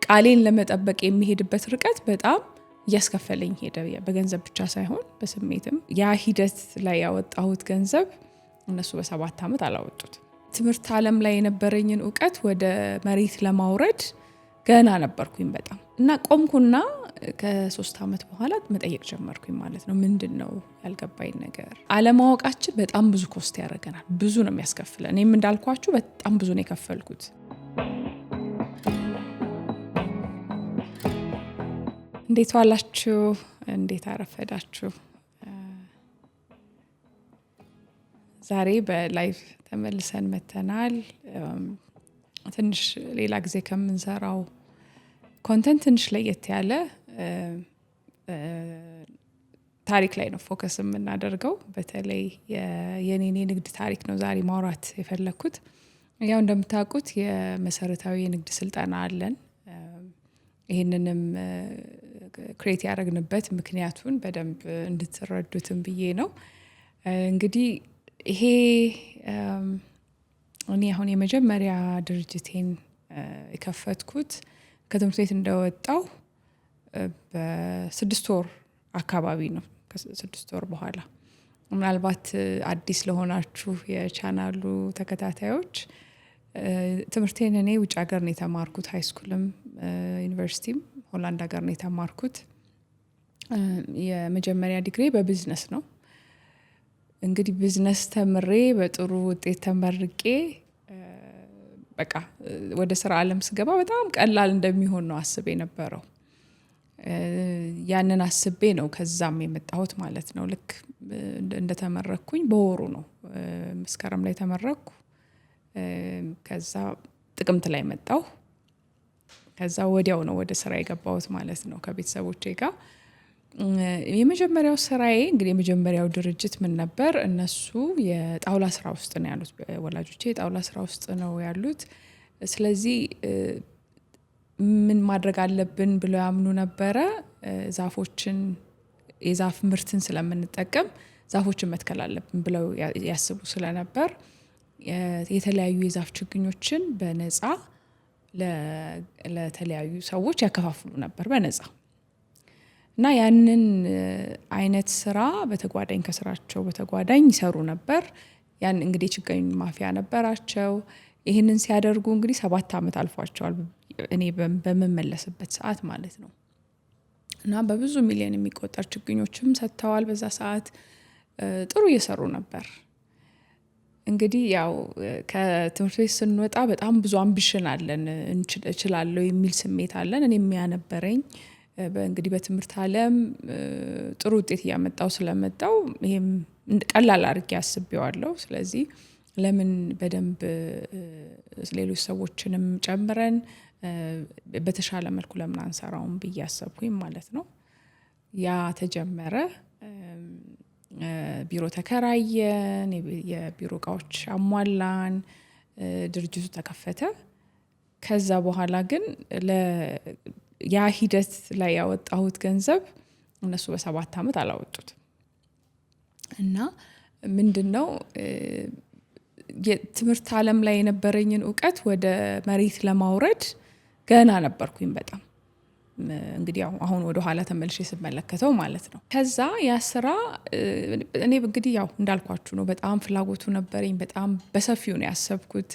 ቃሌን ለመጠበቅ የሚሄድበት ርቀት በጣም እያስከፈለኝ ሄደ። በገንዘብ ብቻ ሳይሆን በስሜትም ያ ሂደት ላይ ያወጣሁት ገንዘብ እነሱ በ7 ዓመት አላወጡት። ትምህርት ዓለም ላይ የነበረኝን እውቀት ወደ መሬት ለማውረድ ገና ነበርኩኝ በጣም እና ቆምኩና ከ3 ዓመት በኋላ መጠየቅ ጀመርኩኝ ማለት ነው። ምንድነው ያልገባኝ ነገር? አለማወቃችን በጣም ብዙ ኮስት ያደርገናል። ብዙ ነው የሚያስከፍለን። እኔም እንዳልኳችሁ በጣም ብዙ ነው የከፈልኩት። እንዴት ዋላችሁ? እንዴት አረፈዳችሁ? ዛሬ በላይቭ ተመልሰን መተናል። ትንሽ ሌላ ጊዜ ከምንሰራው ኮንተንት ትንሽ ለየት ያለ ታሪክ ላይ ነው ፎከስ የምናደርገው። በተለይ የኔን የንግድ ታሪክ ነው ዛሬ ማውራት የፈለኩት። ያው እንደምታውቁት የመሰረታዊ የንግድ ስልጠና አለን። ይህንንም ክሬት ያደረግንበት ምክንያቱን በደንብ እንድትረዱትም ብዬ ነው። እንግዲህ ይሄ እኔ አሁን የመጀመሪያ ድርጅቴን የከፈትኩት ከትምህርት ቤት እንደወጣው በ6 ወር አካባቢ ነው። ከ6 ወር በኋላ ምናልባት አዲስ ለሆናችሁ የቻናሉ ተከታታዮች ትምህርቴን እኔ ውጭ ሀገር ነው የተማርኩት። ሃይስኩልም ዩኒቨርሲቲም ሆላንድ ሀገር ነው የተማርኩት። የመጀመሪያ ዲግሪ በቢዝነስ ነው። እንግዲህ ቢዝነስ ተምሬ በጥሩ ውጤት ተመርቄ በቃ ወደ ስራ ዓለም ስገባ በጣም ቀላል እንደሚሆን ነው አስቤ ነበረው። ያንን አስቤ ነው ከዛም የመጣሁት ማለት ነው። ልክ እንደተመረኩኝ በወሩ ነው መስከረም ላይ ተመረኩ። ከዛ ጥቅምት ላይ መጣሁ። ከዛ ወዲያው ነው ወደ ስራ የገባሁት ማለት ነው ከቤተሰቦቼ ጋር። የመጀመሪያው ስራዬ እንግዲህ የመጀመሪያው ድርጅት ምን ነበር? እነሱ የጣውላ ስራ ውስጥ ነው ያሉት። ወላጆቼ የጣውላ ስራ ውስጥ ነው ያሉት። ስለዚህ ምን ማድረግ አለብን ብለው ያምኑ ነበረ። ዛፎችን የዛፍ ምርትን ስለምንጠቀም ዛፎችን መትከል አለብን ብለው ያስቡ ስለነበር የተለያዩ የዛፍ ችግኞችን በነፃ ለተለያዩ ሰዎች ያከፋፍሉ ነበር በነፃ። እና ያንን አይነት ስራ በተጓዳኝ ከስራቸው በተጓዳኝ ይሰሩ ነበር። ያን እንግዲህ ችግኝ ማፍያ ነበራቸው። ይህንን ሲያደርጉ እንግዲህ 7 ዓመት አልፏቸዋል እኔ በምመለስበት ሰዓት ማለት ነው። እና በብዙ ሚሊዮን የሚቆጠር ችግኞችም ሰጥተዋል በዛ ሰዓት። ጥሩ እየሰሩ ነበር። እንግዲህ ያው ከትምህርት ቤት ስንወጣ በጣም ብዙ አምቢሽን አለን። እችላለሁ የሚል ስሜት አለን። እኔ የሚያነበረኝ እንግዲህ በትምህርት ዓለም ጥሩ ውጤት እያመጣው ስለመጣው ይሄም ቀላል አድርጌ አስቤዋለሁ። ስለዚህ ለምን በደንብ ሌሎች ሰዎችንም ጨምረን በተሻለ መልኩ ለምን አንሰራውም ብዬ አሰብኩኝ ማለት ነው። ያ ተጀመረ። ቢሮ ተከራየን፣ የቢሮ እቃዎች አሟላን፣ ድርጅቱ ተከፈተ። ከዛ በኋላ ግን ያ ሂደት ላይ ያወጣሁት ገንዘብ እነሱ በ7 ዓመት አላወጡት። እና ምንድነው የትምህርት ዓለም ላይ የነበረኝን እውቀት ወደ መሬት ለማውረድ ገና ነበርኩኝ በጣም። እንግዲህ አሁን ወደ ኋላ ተመልሼ ስመለከተው ማለት ነው። ከዛ ያ ስራ እኔ እንግዲህ ያው እንዳልኳችሁ ነው በጣም ፍላጎቱ ነበረኝ። በጣም በሰፊው ነው ያሰብኩት።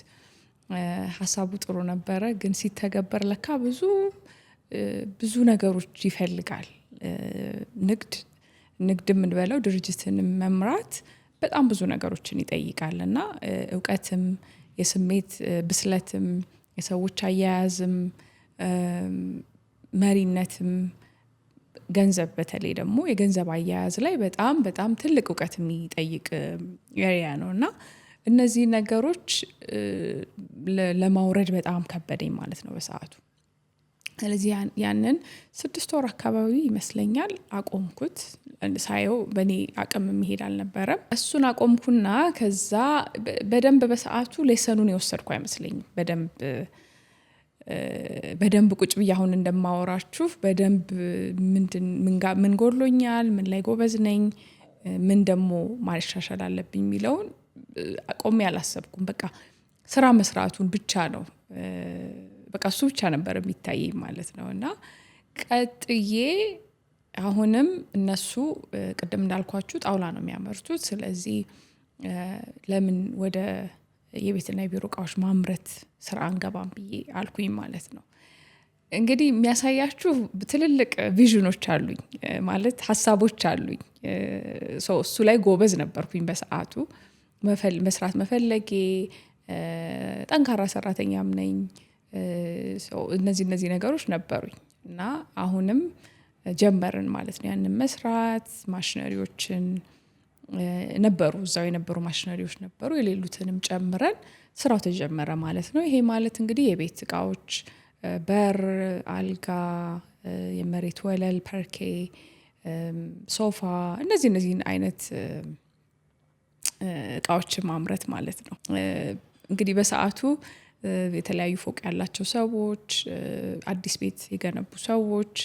ሀሳቡ ጥሩ ነበረ፣ ግን ሲተገበር ለካ ብዙ ነገሮች ይፈልጋል። ንግድ የምንበለው ድርጅትን መምራት በጣም ብዙ ነገሮችን ይጠይቃል። እና እውቀትም፣ የስሜት ብስለትም፣ የሰዎች አያያዝም፣ መሪነትም፣ ገንዘብ በተለይ ደግሞ የገንዘብ አያያዝ ላይ በጣም ትልቅ እውቀት የሚጠይቅ ኤሪያ ነው። እና እነዚህ ነገሮች ለማውረድ በጣም ከበደኝ ማለት ነው በሰዓቱ። ስለዚህ ያንን 6 ወር አካባቢ ይመስለኛል አቆምኩት። ሳየው በእኔ አቅም የሚሄድ አልነበረም። እሱን አቆምኩና ከዛ በደንብ በሰዓቱ ሌሰኑን የወሰድኩ አይመስለኝም። በደንብ ቁጭ ብዬ አሁን እንደማወራችሁ በደንብ ምን ጎሎኛል፣ ምን ላይ ጎበዝ ነኝ፣ ምን ደግሞ ማሻሻል አለብኝ የሚለውን ቆሜ አላሰብኩም። በቃ ስራ መስራቱን ብቻ ነው በቃ እሱ ብቻ ነበር የሚታየኝ ማለት ነው። እና ቀጥዬ አሁንም እነሱ ቅድም እንዳልኳችሁ ጣውላ ነው የሚያመርቱት። ስለዚህ ለምን ወደ የቤትና የቢሮ እቃዎች ማምረት ስራ አንገባም ብዬ አልኩኝ ማለት ነው። እንግዲህ የሚያሳያችሁ ትልልቅ ቪዥኖች አሉኝ ማለት ሀሳቦች አሉኝ። እሱ ላይ ጎበዝ ነበርኩኝ በሰዓቱ መስራት መፈለጌ፣ ጠንካራ ሰራተኛም ነኝ። እነዚህ ነገሮች ነበሩኝ እና አሁንም ጀመርን ማለት ነው ያንን መስራት። ማሽነሪዎችን ነበሩ፣ እዛው የነበሩ ማሽነሪዎች ነበሩ፣ የሌሉትንም ጨምረን ስራው ተጀመረ ማለት ነው። ይሄ ማለት እንግዲህ የቤት እቃዎች በር፣ አልጋ፣ የመሬት ወለል፣ ፐርኬ፣ ሶፋ እነዚህን አይነት እቃዎችን ማምረት ማለት ነው። እንግዲህ በሰዓቱ የተለያዩ ፎቅ ያላቸው ሰዎች፣ አዲስ ቤት የገነቡ ሰዎች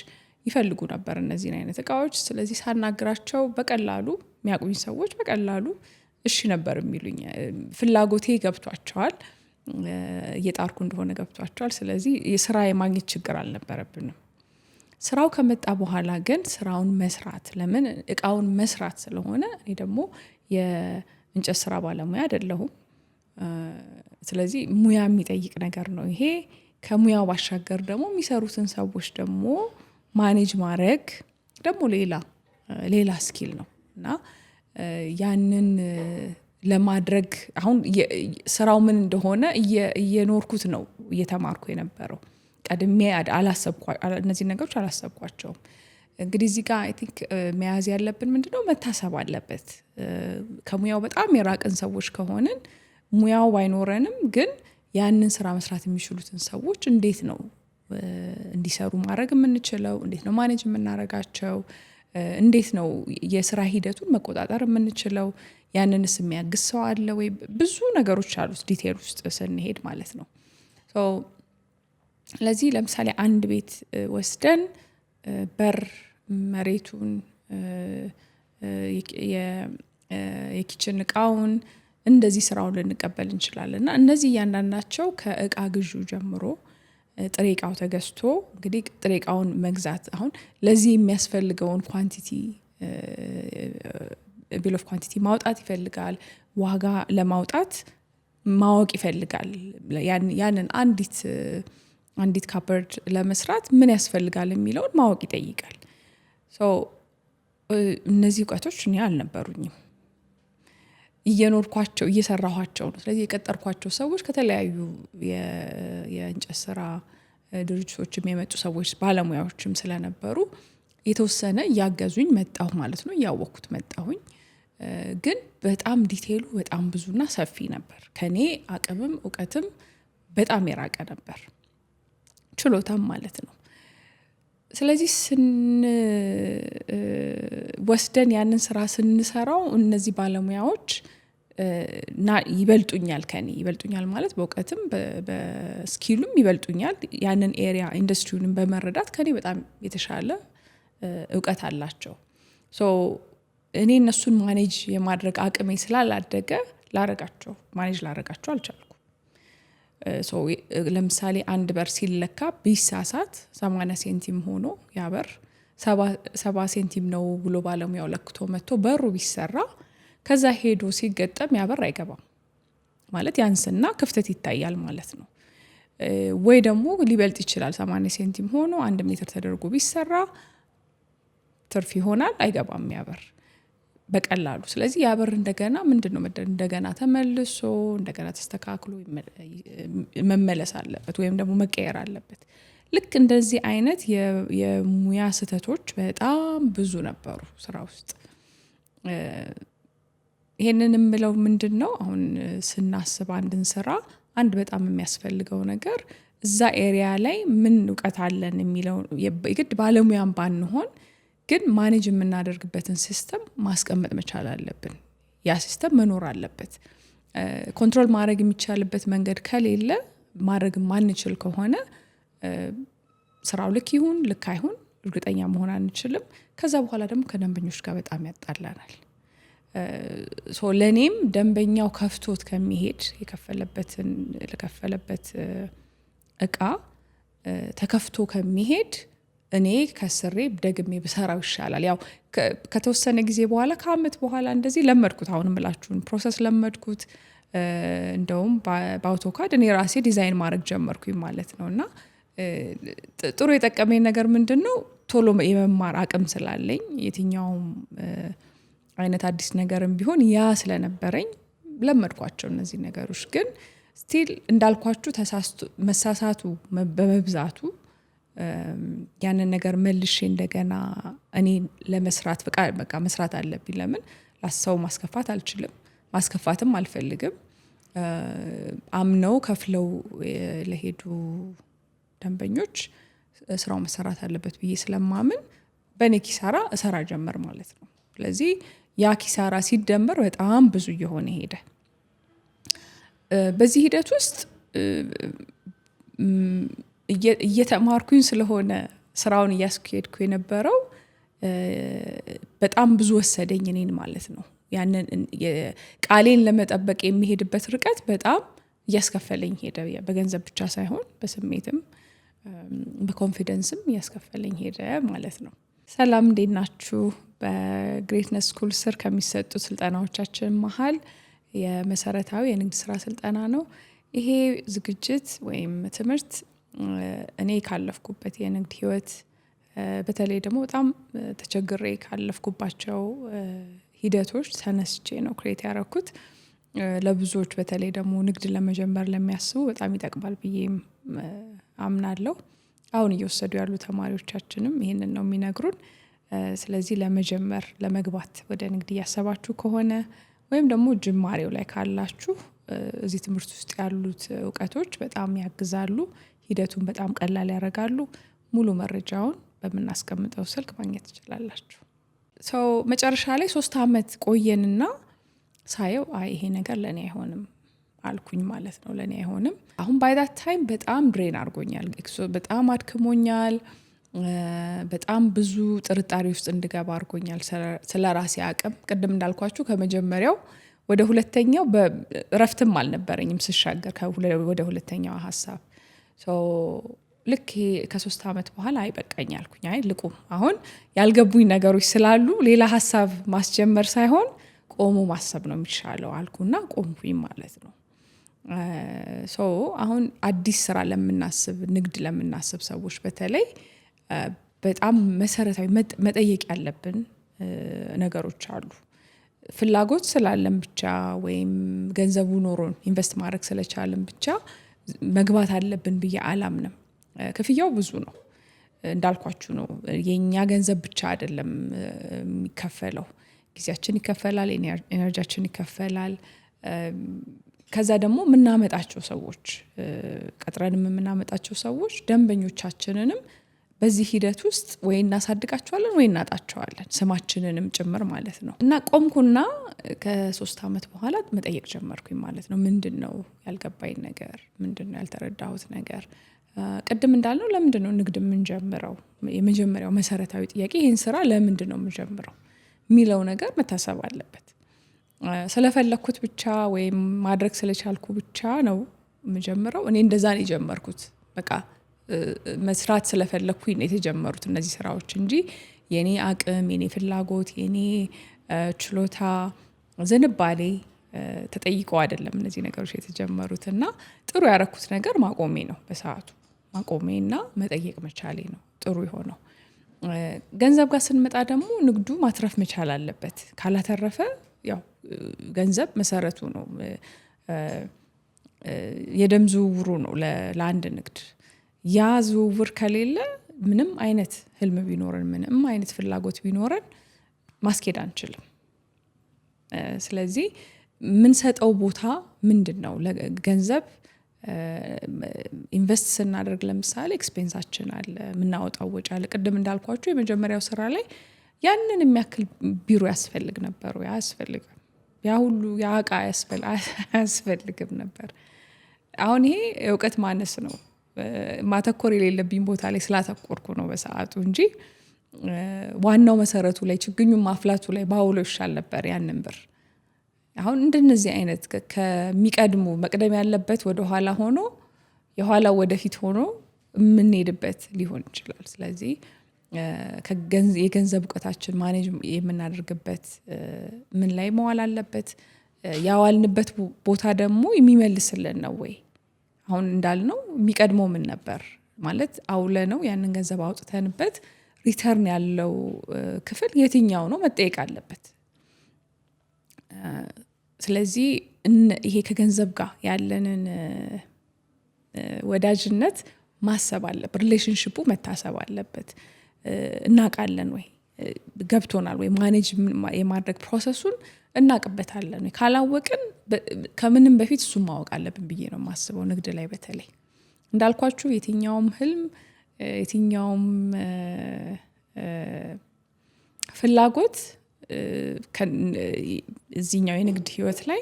ይፈልጉ ነበር እነዚህን አይነት እቃዎች። ስለዚህ ሳናግራቸው በቀላሉ የሚያውቁኝ ሰዎች በቀላሉ እሺ ነበር የሚሉኝ። ፍላጎቴ ገብቷቸዋል፣ እየጣርኩ እንደሆነ ገብቷቸዋል። ስለዚህ የስራ የማግኘት ችግር አልነበረብንም። ስራው ከመጣ በኋላ ግን ስራውን መስራት፣ ለምን እቃውን መስራት ስለሆነ እኔ ደግሞ የእንጨት ስራ ባለሙያ አይደለሁም። ስለዚህ ሙያ የሚጠይቅ ነገር ነው ይሄ። ከሙያው ባሻገር ደግሞ የሚሰሩትን ሰዎች ደግሞ ማኔጅ ማድረግ ደግሞ ሌላ ስኪል ነው እና ያንን ለማድረግ አሁን ስራው ምን እንደሆነ እየኖርኩት ነው እየተማርኩ የነበረው። ቀድሜ እነዚህ ነገሮች አላሰብኳቸውም። እንግዲህ እዚህ ጋር አይ ቲንክ መያዝ ያለብን ምንድነው መታሰብ አለበት። ከሙያው በጣም የራቅን ሰዎች ከሆንን ሙያው ባይኖረንም ግን ያንን ስራ መስራት የሚችሉትን ሰዎች እንዴት ነው እንዲሰሩ ማድረግ የምንችለው? እንዴት ነው ማኔጅ የምናደርጋቸው? እንዴት ነው የስራ ሂደቱን መቆጣጠር የምንችለው? ያንንስ የሚያግዝ ሰው አለ ወይ? ብዙ ነገሮች አሉት ዲቴል ውስጥ ስንሄድ ማለት ነው። ለዚህ ለምሳሌ አንድ ቤት ወስደን በር፣ መሬቱን፣ የኪችን እቃውን እንደዚህ ስራውን ልንቀበል እንችላለን። እና እነዚህ እያንዳንዳቸው ከእቃ ግዢ ጀምሮ ጥሬ እቃው ተገዝቶ እንግዲህ ጥሬ እቃውን መግዛት አሁን ለዚህ የሚያስፈልገውን ኳንቲቲ ቢል ኦፍ ኳንቲቲ ማውጣት ይፈልጋል። ዋጋ ለማውጣት ማወቅ ይፈልጋል። ያንን አንዲት ካፐርድ ለመስራት ምን ያስፈልጋል የሚለውን ማወቅ ይጠይቃል። እነዚህ እውቀቶች እኔ አልነበሩኝም፣ እየኖርኳቸው እየሰራኋቸው ነው። ስለዚህ የቀጠርኳቸው ሰዎች ከተለያዩ የእንጨት ስራ ድርጅቶችም የመጡ ሰዎች ባለሙያዎችም ስለነበሩ የተወሰነ እያገዙኝ መጣሁ ማለት ነው። እያወቅኩት መጣሁኝ። ግን በጣም ዲቴሉ በጣም ብዙና ሰፊ ነበር። ከኔ አቅምም እውቀትም በጣም የራቀ ነበር፣ ችሎታም ማለት ነው። ስለዚህ ወስደን ያንን ስራ ስንሰራው እነዚህ ባለሙያዎች ይበልጡኛል፣ ከኔ ይበልጡኛል ማለት በእውቀትም በስኪሉም ይበልጡኛል። ያንን ኤሪያ ኢንዱስትሪውንም በመረዳት ከኔ በጣም የተሻለ እውቀት አላቸው። እኔ እነሱን ማኔጅ የማድረግ አቅሜ ስላላደገ ማኔጅ ላረጋቸው አልቻልኩም። ለምሳሌ አንድ በር ሲለካ ቢሳሳት 80 ሴንቲም ሆኖ ያ በር 70 ሴንቲም ነው ብሎ ባለሙያው ለክቶ መጥቶ በሩ ቢሰራ ከዛ ሄዶ ሲገጠም ያ በር አይገባም ማለት ያንስና ክፍተት ይታያል ማለት ነው። ወይ ደግሞ ሊበልጥ ይችላል። 80 ሴንቲም ሆኖ 1 ሜትር ተደርጎ ቢሰራ ትርፍ ይሆናል፣ አይገባም ያ በር በቀላሉ። ስለዚህ ያ በር እንደገና እንደገና ተመልሶ እንደገና ተስተካክሎ መመለስ አለበት ወይም ደግሞ መቀየር አለበት። ልክ እንደዚህ አይነት የሙያ ስህተቶች በጣም ብዙ ነበሩ ስራ ውስጥ። ይሄንን የምለው ምንድነው አሁን ስናስብ አንድን ስራ አንድ በጣም የሚያስፈልገው ነገር እዛ ኤሪያ ላይ ምን እውቀት አለን የሚለው የግድ ባለሙያም ባንሆን ግን ማኔጅ የምናደርግበትን ሲስተም ማስቀመጥ መቻል አለብን። ያ ሲስተም መኖር አለበት። ኮንትሮል ማድረግ የሚቻልበት መንገድ ከሌለ ማድረግ ማንችል ከሆነ ስራው ልክ ይሁን ልክ አይሁን እርግጠኛ መሆን አንችልም። ከዛ በኋላ ደግሞ ከደንበኞች ጋር በጣም ያጣላናል። ለኔም ደንበኛው ከፍቶት ከሚሄድ ለከፈለበት እቃ ተከፍቶ ከሚሄድ እኔ ከስሬ ደግሜ ብሰራው ይሻላል። ያው ከተወሰነ ጊዜ በኋላ ከአመት በኋላ እንደዚህ ለመድኩት። አሁንም እላችሁን ፕሮሰስ ለመድኩት። እንደውም በአውቶካድ እኔ ራሴ ዲዛይን ማድረግ ጀመርኩኝ ማለት ነው። እና ጥሩ የጠቀመኝ ነገር ምንድነው ቶሎ የመማር አቅም ስላለኝ የትኛውም አይነት አዲስ ነገርም ቢሆን ያ ስለነበረኝ ለመድኳቸው እነዚህ ነገሮች። ግን ስቲል እንዳልኳችሁ መሳሳቱ በመብዛቱ ያንን ነገር መልሼ እንደገና እኔ ለመስራት በቃ መስራት አለብኝ። ለምን ላሰው ማስከፋት አልችልም፣ ማስከፋትም አልፈልግም። አምነው ከፍለው ለሄዱ ደንበኞች ስራው መሰራት አለበት ብዬ ስለማምን በኔ ኪሳራ እሰራ ጀመር ማለት ነው። ስለዚህ ያ ኪሳራ ሲደመር በጣም ብዙ እየሆነ ሄደ። በዚህ ሂደት ውስጥ እየተማርኩኝ ስለሆነ ስራውን እያስኬድኩ የነበረው በጣም ብዙ ወሰደኝ እኔን ማለት ነው። ያንን ቃሌን ለመጠበቅ የሚሄድበት ርቀት በጣም እያስከፈለኝ ሄደ። በገንዘብ ብቻ ሳይሆን በስሜትም በኮንፊደንስም እያስከፈለኝ ሄደ ማለት ነው። ሰላም እንዴት ናችሁ? በግሬትነስ ስኩል ስር ከሚሰጡ ስልጠናዎቻችን መሀል የመሰረታዊ የንግድ ስራ ስልጠና ነው። ይሄ ዝግጅት ወይም ትምህርት እኔ ካለፍኩበት የንግድ ህይወት በተለይ ደግሞ በጣም ተቸግሬ ካለፍኩባቸው ሂደቶች ተነስቼ ነው ክሬት ያደረኩት። ለብዙዎች በተለይ ደግሞ ንግድ ለመጀመር ለሚያስቡ በጣም ይጠቅማል ብዬ አምናለሁ። አሁን እየወሰዱ ያሉ ተማሪዎቻችንም ይሄንን ነው የሚነግሩን። ስለዚህ ለመጀመር ለመግባት ወደ ንግድ እያሰባችሁ ከሆነ ወይም ደግሞ ጅማሬው ላይ ካላችሁ እዚህ ትምህርት ውስጥ ያሉት እውቀቶች በጣም ያግዛሉ፣ ሂደቱን በጣም ቀላል ያደርጋሉ። ሙሉ መረጃውን በምናስቀምጠው ስልክ ማግኘት ትችላላችሁ። መጨረሻ ላይ 3 አመት ቆየንና ሳየው ይሄ ነገር ለኔ አይሆንም አልኩኝ ማለት ነው። ለኔ አይሆንም። አሁን ባይ ዳት ታይም በጣም ድሬን አድርጎኛል፣ በጣም አድክሞኛል፣ በጣም ብዙ ጥርጣሬ ውስጥ እንድገባ አድርጎኛል ስለ ራሴ አቅም። ቅድም እንዳልኳችሁ ከመጀመሪያው ወደ ሁለተኛው በእረፍትም አልነበረኝም ስሻገር ወደ ሁለተኛው ሀሳብ። ልክ ከ3 አመት በኋላ በቃኝ አልኩኝ። ልቁም፣ አሁን ያልገቡኝ ነገሮች ስላሉ ሌላ ሀሳብ ማስጀመር ሳይሆን ቆሞ ማሰብ ነው የሚሻለው አልኩና ቆምኩኝ ማለት ነው። አሁን አዲስ ስራ ለምናስብ ንግድ ለምናስብ ሰዎች በተለይ በጣም መሰረታዊ መጠየቅ ያለብን ነገሮች አሉ። ፍላጎት ስላለን ብቻ ወይም ገንዘቡ ኖሮን ኢንቨስት ማድረግ ስለቻለን ብቻ መግባት አለብን ብዬ አላምንም። ክፍያው ብዙ ነው እንዳልኳችሁ ነው። የኛ ገንዘብ ብቻ አይደለም የሚከፈለው፣ ጊዜያችን ይከፈላል፣ ኤነርጂያችን ይከፈላል። ከዛ ደግሞ የምናመጣቸው ሰዎች ቀጥረንም የምናመጣቸው ሰዎች ደንበኞቻችንንም በዚህ ሂደት ውስጥ ወይ እናሳድጋቸዋለን ወይ እናጣቸዋለን፣ ስማችንንም ጭምር ማለት ነው። እና ቆምኩና ከ3 አመት በኋላ መጠየቅ ጀመርኩኝ ማለት ነው። ምንድነው ያልገባኝ ነገር? ምንድነው ያልተረዳሁት ነገር? ቅድም እንዳልነው ለምንድነው ንግድ የምንጀምረው? የመጀመሪያው መሰረታዊ ጥያቄ ይህን ስራ ለምንድነው የምንጀምረው የሚለው ነገር መታሰብ አለበት። ስለፈለኩት ብቻ ወይም ማድረግ ስለቻልኩ ብቻ ነው የምጀምረው? እኔ እንደዛ ነው የጀመርኩት። በቃ መስራት ስለፈለኩኝ ነው የተጀመሩት እነዚህ ስራዎች እንጂ የኔ አቅም፣ የኔ ፍላጎት፣ የኔ ችሎታ፣ ዝንባሌ ተጠይቀው አይደለም እነዚህ ነገሮች የተጀመሩት። እና ጥሩ ያረኩት ነገር ማቆሜ ነው። በሰዓቱ ማቆሜና መጠየቅ መቻሌ ነው ጥሩ የሆነው። ገንዘብ ጋር ስንመጣ ደግሞ ንግዱ ማትረፍ መቻል አለበት። ካላተረፈ ያው ገንዘብ መሰረቱ ነው፣ የደም ዝውውሩ ነው ለአንድ ንግድ። ያ ዝውውር ከሌለ ምንም አይነት ህልም ቢኖረን ምንም አይነት ፍላጎት ቢኖረን ማስኬድ አንችልም። ስለዚህ የምንሰጠው ቦታ ምንድነው? ለገንዘብ ኢንቨስት ስናደርግ ለምሳሌ ኤክስፔንሳችን አለ፣ የምናወጣው ወጪ አለ። ቅድም እንዳልኳችሁ የመጀመሪያው ስራ ላይ ያንን የሚያክል ቢሮ ያስፈልግ ነበር ወይ? አያስፈልግም። ያ ሁሉ ያ ዕቃ አያስፈልግም ነበር። አሁን ይሄ የእውቀት ማነስ ነው። ማተኮር የሌለብኝ ቦታ ላይ ስላተኮርኩ ነው በሰዓቱ እንጂ ዋናው መሰረቱ ላይ ችግኙን ማፍላቱ ላይ ባውለው ይሻል ነበር ያንን ብር። አሁን እንደነዚህ አይነት ከሚቀድሙ መቅደም ያለበት ወደ ኋላ ሆኖ የኋላው ወደፊት ሆኖ የምንሄድበት ሊሆን ይችላል። ስለዚህ የገንዘብ እውቀታችን ማኔጅ የምናደርግበት ምን ላይ መዋል አለበት? ያዋልንበት ቦታ ደግሞ የሚመልስልን ነው ወይ? አሁን እንዳልነው የሚቀድመው ምን ነበር ማለት አውለ ነው ያንን ገንዘብ አውጥተንበት ሪተርን ያለው ክፍል የትኛው ነው መጠየቅ አለበት። ስለዚህ ይሄ ከገንዘብ ጋር ያለንን ወዳጅነት ማሰብ አለበት፣ ሪሌሽንሺፑ መታሰብ አለበት። እናውቃለን ወይ? ገብቶናል ወይ? ማኔጅ የማድረግ ፕሮሰሱን እናውቅበታለን ወይ? ካላወቅን ከምንም በፊት እሱን ማወቅ አለብን ብዬ ነው የማስበው። ንግድ ላይ በተለይ እንዳልኳችሁ የትኛውም ህልም የትኛውም ፍላጎት እዚህኛው የንግድ ህይወት ላይ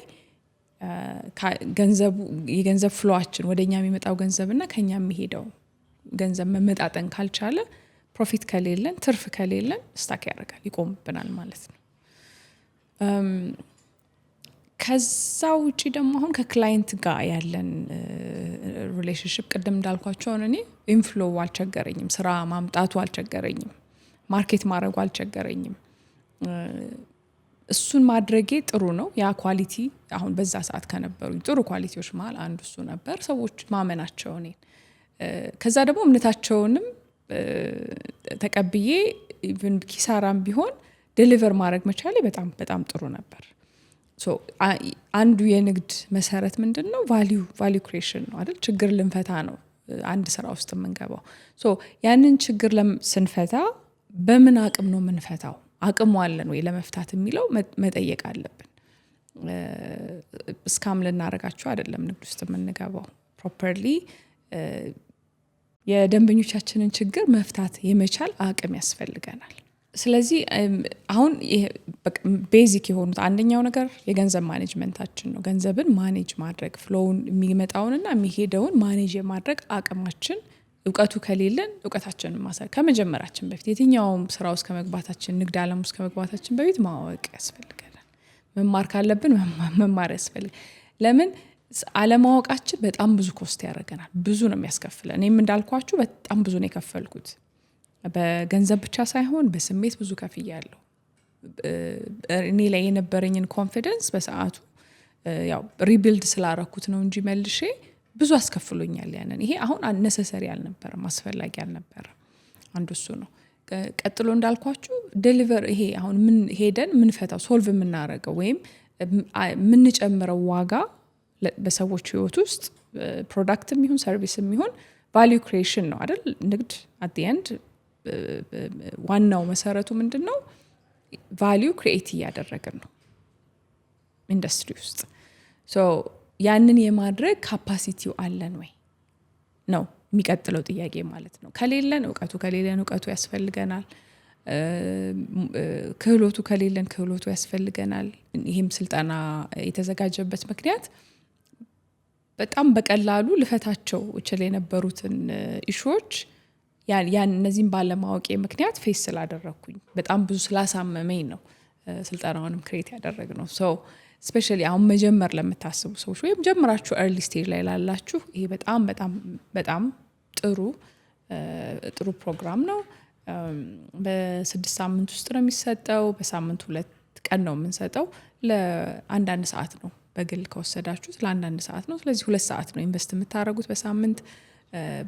የገንዘብ ፍሎዋችን ወደኛ የሚመጣው ገንዘብና ከኛ የሚሄደው ገንዘብ መመጣጠን ካልቻለ ፕሮፊት ከሌለን ትርፍ ከሌለን ስታክ ያደርጋል፣ ይቆምብናል ማለት ነው። ከዛ ውጪ ደግሞ አሁን ከክላይንት ጋር ያለን ሪሌሽንሽፕ ቅድም እንዳልኳቸው እኔ ኢንፍሎው አልቸገረኝም፣ ስራ ማምጣቱ አልቸገረኝም፣ ማርኬት ማድረጉ አልቸገረኝም። እሱን ማድረጌ ጥሩ ነው። ያ ኳሊቲ አሁን በዛ ሰዓት ከነበሩኝ ጥሩ ኳሊቲዎች መሀል አንዱ እሱ ነበር። ሰዎች ማመናቸው እኔን ከዛ ደግሞ እምነታቸውንም ተቀብዬ ኢቭን ኪሳራም ቢሆን ዴሊቨር ማድረግ መቻሌ በጣም በጣም ጥሩ ነበር። አንዱ የንግድ መሰረት ምንድነው? ቫሊዩ ክሬሽን ነው አይደል? ችግር ልንፈታ ነው አንድ ስራ ውስጥ የምንገባው። ያንን ችግር ስንፈታ በምን አቅም ነው የምንፈታው? አቅሙ አለን ወይ ለመፍታት የሚለው መጠየቅ አለብን። እስካም ልናደርጋቸው አይደለም ንግድ ውስጥ የምንገባው። ፕሮፐርሊ የደንበኞቻችንን ችግር መፍታት የመቻል አቅም ያስፈልገናል። ስለዚህ አሁን ቤዚክ የሆኑት አንደኛው ነገር የገንዘብ ማኔጅመንታችን ነው። ገንዘብን ማኔጅ ማድረግ ፍሎውን የሚመጣውንና የሚሄደውን ማኔጅ የማድረግ አቅማችን እውቀቱ ከሌለን እውቀታችንን ማሳደግ ከመጀመራችን በፊት የትኛውም ስራ ውስጥ ከመግባታችን ንግድ ዓለም ውስጥ ከመግባታችን በፊት ማወቅ ያስፈልገናል። መማር ካለብን መማር ያስፈልጋል። ለምን አለማወቃችን በጣም ብዙ ኮስት ያደርገናል። ብዙ ነው የሚያስከፍለን። እኔም እንዳልኳችሁ በጣም ብዙ ነው የከፈልኩት። በገንዘብ ብቻ ሳይሆን በስሜት ብዙ ከፍያለሁ። እኔ ላይ የነበረኝን ኮንፊደንስ በሰዓቱ ያው ሪቢልድ ስላረኩት ነው እንጂ መልሼ ብዙ አስከፍሎኛል ያንን። ይሄ አሁን ነሰሰሪ አልነበረም፣ አስፈላጊ አልነበረም። አንዱ እሱ ነው። ቀጥሎ እንዳልኳችሁ ዴሊቨር ይሄ አሁን ምን ሄደን ምንፈታው ሶልቭ የምናደርገው ወይም የምንጨምረው ዋጋ በሰዎች ህይወት ውስጥ ፕሮዳክትም ይሁን ሰርቪስም ይሁን ቫሊዩ ክሪኤሽን ነው አይደል? ንግድ አት ዘ ኤንድ ዋናው መሰረቱ ምንድን ነው? ቫሊዩ ክሪኤት እያደረግን ነው ኢንዱስትሪ ውስጥ። ያንን የማድረግ ካፓሲቲው አለን ወይ ነው የሚቀጥለው ጥያቄ ማለት ነው። ከሌለን እውቀቱ ያስፈልገናል። ክህሎቱ ከሌለን ክህሎቱ ያስፈልገናል። ይህም ስልጠና የተዘጋጀበት ምክንያት በጣም በቀላሉ ልፈታቸው እችል የነበሩትን ኢሹዎች ያን እነዚህም ባለማወቄ ምክንያት ፌስ ስላደረግኩኝ በጣም ብዙ ስላሳመመኝ ነው ስልጠናውንም ክሬት ያደረግነው። ስፔሻሊ አሁን መጀመር ለምታስቡ ሰዎች ወይም ጀምራችሁ ኤርሊ ስቴጅ ላይ ላላችሁ ይሄ በጣም በጣም በጣም ጥሩ ፕሮግራም ነው። በ6 ሳምንት ውስጥ ነው የሚሰጠው። በሳምንት 2 ቀን ነው የምንሰጠው። ለአንዳንድ ሰዓት ነው በግል ከወሰዳችሁት ለአንዳንድ ሰዓት ነው። ስለዚህ 2 ሰዓት ነው ኢንቨስት የምታደርጉት በሳምንት።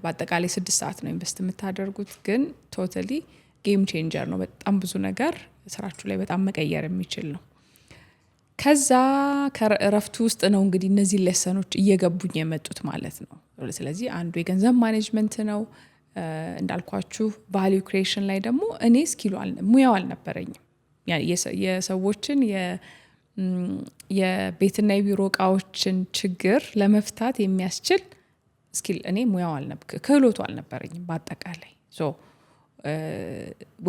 በአጠቃላይ 6 ሰዓት ነው ኢንቨስት የምታደርጉት። ግን ቶታሊ ጌም ቼንጀር ነው። በጣም ብዙ ነገር ስራችሁ ላይ በጣም መቀየር የሚችል ነው። ከዛ ከእረፍቱ ውስጥ ነው እንግዲህ እነዚህ ሌሰኖች እየገቡኝ የመጡት ማለት ነው። ስለዚህ አንዱ የገንዘብ ማኔጅመንት ነው እንዳልኳችሁ። ቫሊዩ ክሪኤሽን ላይ ደግሞ እኔ ሙያው አልነበረኝም። የሰዎችን የቤትና የቢሮ እቃዎችን ችግር ለመፍታት የሚያስችል ስኪል እኔ ሙያው ክህሎቱ አልነበረኝም በአጠቃላይ።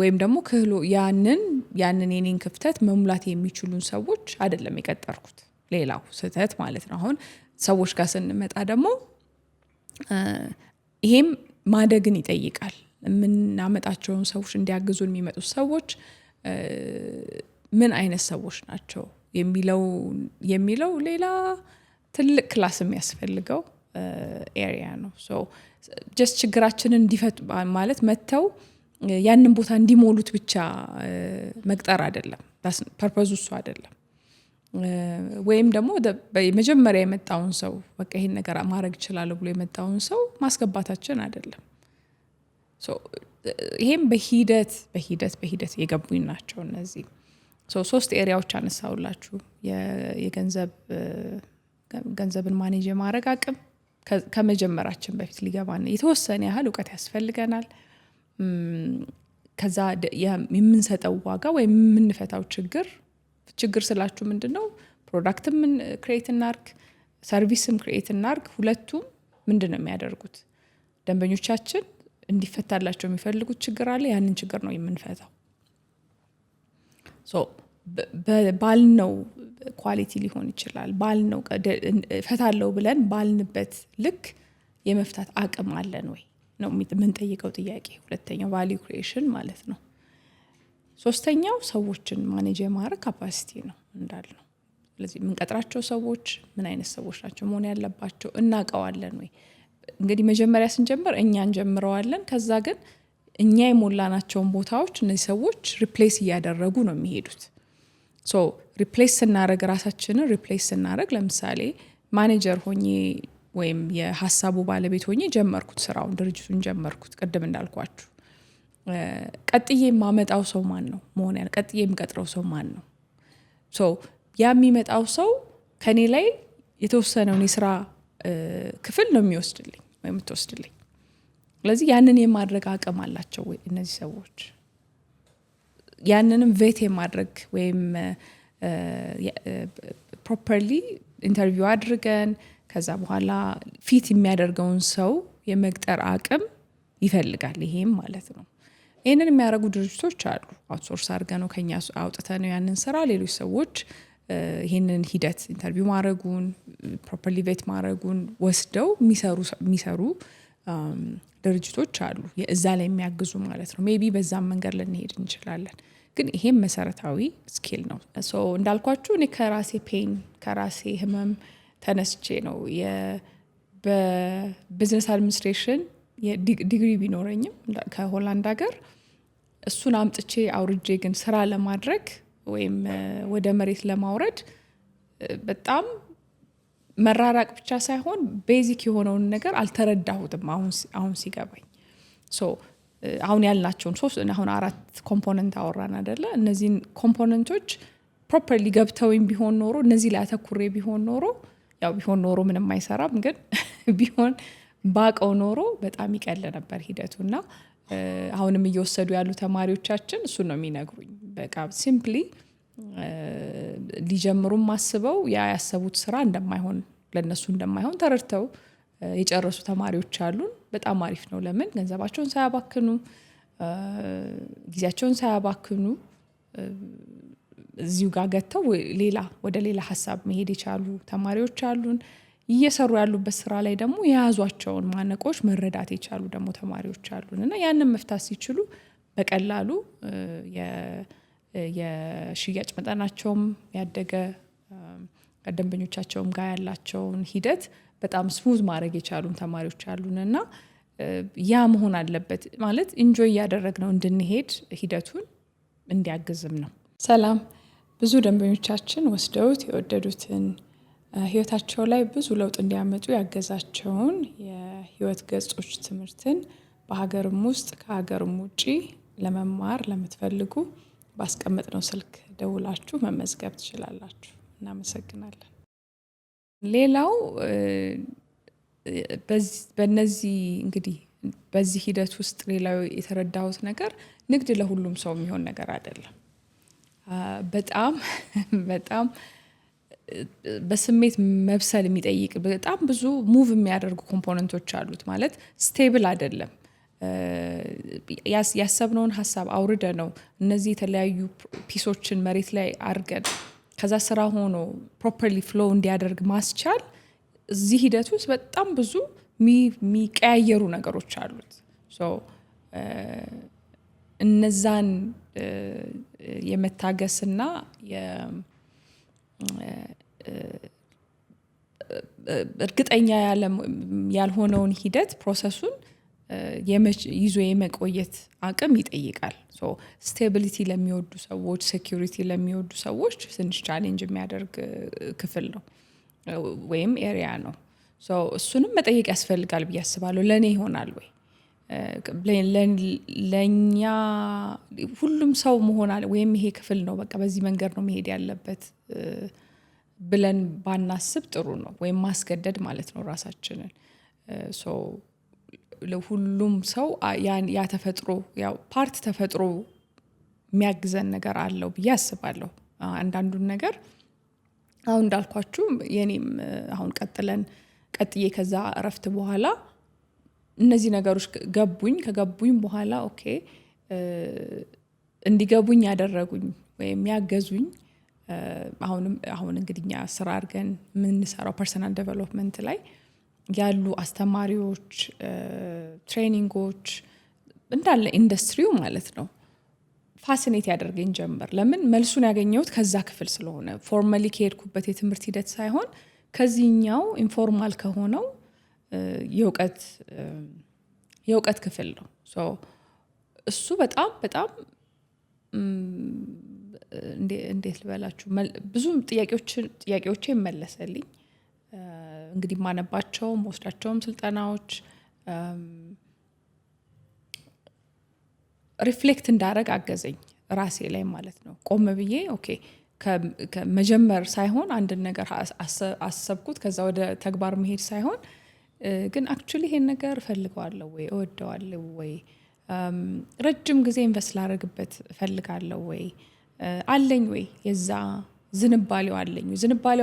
ወይም ደግሞ ያንን የኔን ክፍተት መሙላት የሚችሉን ሰዎች አይደለም የቀጠርኩት። ሌላው ስህተት ማለት ነው። አሁን ሰዎች ጋር ስንመጣ ደግሞ ይሄም ማደግን ይጠይቃል። የምናመጣቸውን ሰዎች እንዲያግዙን የሚመጡት ሰዎች ምን አይነት ሰዎች ናቸው የሚለው ሌላ ትልቅ ክላስ የሚያስፈልገው ኤሪያ ነው። ሶ ጀስት ችግራችንን እንዲፈቱ ማለት መተው ያንን ቦታ እንዲሞሉት ብቻ መቅጠር አይደለም፣ ፐርፐዙ እሱ አይደለም። ወይም ደግሞ መጀመሪያ የመጣውን ሰው በቃ ይሄን ነገር ማድረግ ይችላል ብሎ የመጣውን ሰው ማስገባታችን አይደለም። ይሄም በሂደት የገቡኝ ናቸው እነዚህ። ሶስት ኤሪያዎች አነሳውላችሁ። ገንዘብን ማኔጅ የማድረግ አቅም ከመጀመራችን በፊት ሊገባን የተወሰነ ያህል እውቀት ያስፈልገናል። ከዛ የምንሰጠው ዋጋ ወይም የምንፈታው ችግር ስላችሁ ምንድነው? ፕሮዳክትም ክሬት እናርግ፣ ሰርቪስም ክሬት እናርግ፣ ሁለቱም ምንድነው የሚያደርጉት? ደንበኞቻችን እንዲፈታላቸው የሚፈልጉት ችግር አለ። ያንን ችግር ነው የምንፈታው። ባልነው ኳሊቲ ሊሆን ይችላል፣ ባልነው ፈታለው ብለን ባልንበት ልክ የመፍታት አቅም አለን ወይ ነው የምንጠይቀው ጥያቄ። ሁለተኛው ቫልዩ ክሪኤሽን ማለት ነው። ሶስተኛው ሰዎችን ማኔጅ የማድረግ ካፓሲቲ ነው እንዳልነው። ስለዚህ የምንቀጥራቸው ሰዎች ምን አይነት ሰዎች ናቸው መሆን ያለባቸው? እናውቀዋለን ወይ? እንግዲህ መጀመሪያ ስንጀምር እኛ እንጀምረዋለን። ከዛ ግን እኛ የሞላናቸውን ቦታዎች እነዚህ ሰዎች ሪፕሌስ እያደረጉ ነው የሚሄዱት። ሪፕሌስ ስናደረግ ራሳችንን ሪፕሌስ ስናደረግ ለምሳሌ ማኔጀር ሆኜ ወይም የሀሳቡ ባለቤት ሆኜ ጀመርኩት፣ ስራውን ድርጅቱን ጀመርኩት። ቅድም እንዳልኳችሁ ቀጥዬ የማመጣው ሰው ማን ነው መሆን ያለ? ቀጥዬ የምቀጥረው ሰው ማን ነው? ያ የሚመጣው ሰው ከኔ ላይ የተወሰነውን የስራ ክፍል ነው የሚወስድልኝ ወይም የምትወስድልኝ። ስለዚህ ያንን የማድረግ አቅም አላቸው ወይ እነዚህ ሰዎች? ያንንም ቬት የማድረግ ወይም ፕሮፐርሊ ኢንተርቪው አድርገን ከዛ በኋላ ፊት የሚያደርገውን ሰው የመቅጠር አቅም ይፈልጋል። ይሄም ማለት ነው። ይህንን የሚያደርጉ ድርጅቶች አሉ። አውትሶርስ አድርገ ነው ከኛ አውጥተ ነው ያንን ስራ ሌሎች ሰዎች ይህንን ሂደት ኢንተርቪው ማድረጉን ፕሮፐርሊ ቬት ማድረጉን ወስደው የሚሰሩ ድርጅቶች አሉ፣ እዛ ላይ የሚያግዙ ማለት ነው። ሜቢ በዛም መንገድ ልንሄድ እንችላለን። ግን ይሄም መሰረታዊ ስኪል ነው። እንዳልኳችሁ እኔ ከራሴ ፔን ከራሴ ህመም ተነስቼ ነው በቢዝነስ አድሚኒስትሬሽን ዲግሪ ቢኖረኝም ከሆላንድ ሀገር እሱን አምጥቼ አውርጄ ግን ስራ ለማድረግ ወይም ወደ መሬት ለማውረድ በጣም መራራቅ ብቻ ሳይሆን ቤዚክ የሆነውን ነገር አልተረዳሁትም። አሁን ሲገባኝ አሁን ያልናቸውን አሁን 4 ኮምፖነንት አወራን አይደለ? እነዚህን ኮምፖነንቶች ፕሮፐርሊ ገብተውኝ ቢሆን ኖሮ እነዚህ ላይ አተኩሬ ቢሆን ኖሮ ምንም አይሰራም፣ ግን ቢሆን ባቀው ኖሮ በጣም ይቀል ነበር ሂደቱና አሁንም እየወሰዱ ያሉ ተማሪዎቻችን እሱን ነው የሚነግሩኝ። በቃ ሲምፕሊ ሊጀምሩም አስበው ያሰቡት ስራ እንደማይሆን ለነሱ እንደማይሆን ተረድተው የጨረሱ ተማሪዎች አሉን። በጣም አሪፍ ነው። ለምን ገንዘባቸውን ሳያባክኑ ጊዜያቸውን ሳያባክኑ እዚሁ ጋር ገተው ወደ ሌላ ሀሳብ መሄድ የቻሉ ተማሪዎች አሉን። እየሰሩ ያሉበት ስራ ላይ ደግሞ የያዟቸውን ማነቆች መረዳት የቻሉ ደግሞ ተማሪዎች አሉን እና ያንን መፍታት ሲችሉ በቀላሉ የሽያጭ መጠናቸውም ያደገ ከደንበኞቻቸውም ጋር ያላቸውን ሂደት በጣም ስሙዝ ማድረግ የቻሉን ተማሪዎች አሉን እና ያ መሆን አለበት ማለት ኢንጆይ እያደረግነው እንድንሄድ ሂደቱን እንዲያግዝም ነው። ሰላም። ብዙ ደንበኞቻችን ወስደውት የወደዱትን ህይወታቸው ላይ ብዙ ለውጥ እንዲያመጡ ያገዛቸውን የህይወት ገጾች ትምህርትን በሀገርም ውስጥ ከሀገርም ውጪ ለመማር ለምትፈልጉ ባስቀመጥነው ስልክ ደውላችሁ መመዝገብ ትችላላችሁ። እናመሰግናለን። ሌላው በነዚህ እንግዲህ በዚህ ሂደት ውስጥ ሌላው የተረዳሁት ነገር ንግድ ለሁሉም ሰው የሚሆን ነገር አይደለም። በጣም በስሜት መብሰል የሚጠይቅ በጣም ብዙ ሙቭ የሚያደርጉ ኮምፖነንቶች አሉት። ማለት ስቴብል አይደለም። ያሰብነውን ሀሳብ አውርደ ነው እነዚህ የተለያዩ ፒሶችን መሬት ላይ አድርገን ከዛ ስራ ሆኖ ፕሮፐርሊ ፍሎው እንዲያደርግ ማስቻል እዚህ ሂደት ውስጥ በጣም ብዙ የሚቀያየሩ ነገሮች አሉት። እነዛን የመታገስና እርግጠኛ ያልሆነውን ሂደት ፕሮሰሱን ይዞ የመቆየት አቅም ይጠይቃል። ሶ ስቴቢሊቲ ለሚወዱ ሰዎች፣ ሴኩሪቲ ለሚወዱ ሰዎች ትንሽ ቻሌንጅ የሚያደርግ ክፍል ነው ወይም ኤሪያ ነው። ሶ እሱንም መጠየቅ ያስፈልጋል ብዬ አስባለሁ። ለእኔ ይሆናል ወይ ለእኛ ሁሉም ሰው መሆን አለ ወይም ይሄ ክፍል ነው በቃ በዚህ መንገድ ነው መሄድ ያለበት ብለን ባናስብ ጥሩ ነው። ወይም ማስገደድ ማለት ነው ራሳችንን። ለሁሉም ሰው ያ ተፈጥሮ ያው ፓርት ተፈጥሮ የሚያግዘን ነገር አለው ብዬ አስባለሁ። አንዳንዱን ነገር አሁን እንዳልኳችሁ የኔም አሁን ቀጥዬ ከዛ እረፍት በኋላ እነዚህ ነገሮች ከገቡኝ በኋላ ኦኬ እንዲገቡኝ ያደረጉኝ ወይም ያገዙኝ አሁን እንግዲህ እኛ ስራ አድርገን የምንሰራው ፐርሰናል ዴቨሎፕመንት ላይ ያሉ አስተማሪዎች፣ ትሬኒንጎች እንዳለ ኢንዱስትሪው ማለት ነው ፋሲኔት ያደርገኝ ጀመር። ለምን መልሱን ያገኘሁት ከዛ ክፍል ስለሆነ ፎርማሊ ከሄድኩበት የትምህርት ሂደት ሳይሆን ከዚህኛው ኢንፎርማል ከሆነው የእውቀት ክፍል ነው። እሱ በጣም በጣም እንዴት ልበላችሁ ብዙ ጥያቄዎቼ መለሰልኝ። እንግዲህ ማነባቸውም ወስዳቸውም ስልጠናዎች ሪፍሌክት እንዳደረግ አገዘኝ ራሴ ላይ ማለት ነው። ቆም ብዬ ኦኬ ከመጀመር ሳይሆን አንድን ነገር አሰብኩት ከዛ ወደ ተግባር መሄድ ሳይሆን ግን አክቹሊ ይሄን ነገር እፈልገዋለሁ ወይ እወደዋለሁ ወይ ረጅም ጊዜ ኢንቨስት ላደርግበት እፈልጋለሁ ወይ አለኝ ወይ የዛ ዝንባሌው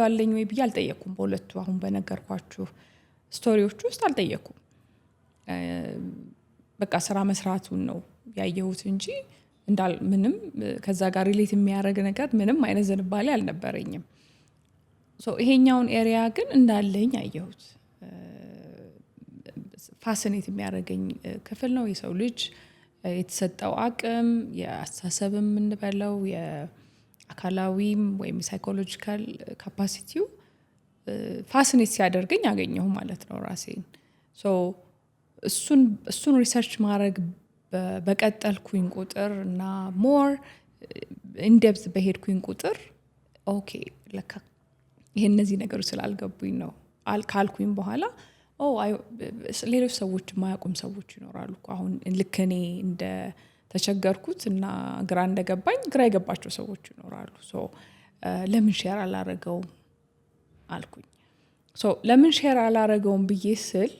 አለኝ ወይ ብዬ አልጠየኩም። በሁለቱ አሁን በነገርኳችሁ ስቶሪዎች ውስጥ አልጠየኩም። በቃ ስራ መስራቱን ነው ያየሁት እንጂ ምንም ከዛ ጋር ሪሌት የሚያደርግ ነገር ምንም አይነት ዝንባሌ አልነበረኝም። ይሄኛውን ኤሪያ ግን እንዳለኝ አየሁት። ፋሲኔት የሚያደርገኝ ክፍል ነው። የሰው ልጅ የተሰጠው አቅም የአስተሳሰብም እንበለው የአካላዊም ወይም ሳይኮሎጂካል ካፓሲቲው ፋሲኔት ሲያደርገኝ አገኘሁ ማለት ነው ራሴን። እሱን ሪሰርች ማድረግ በቀጠልኩኝ ቁጥር እና ሞር ኢንዴፕዝ በሄድኩኝ ቁጥር ኦኬ ለካ ይሄ እነዚህ ነገሮች ስላልገቡኝ ነው ካልኩኝ በኋላ ሌሎች ሰዎች የማያውቁም ሰዎች ይኖራሉ። አሁን ልክ እኔ እንደ ተቸገርኩት እና ግራ እንደገባኝ ግራ የገባቸው ሰዎች ይኖራሉ። ለምን ሼር አላረገውም አልኩኝ። ለምን ሼር አላረገውም ብዬ ስል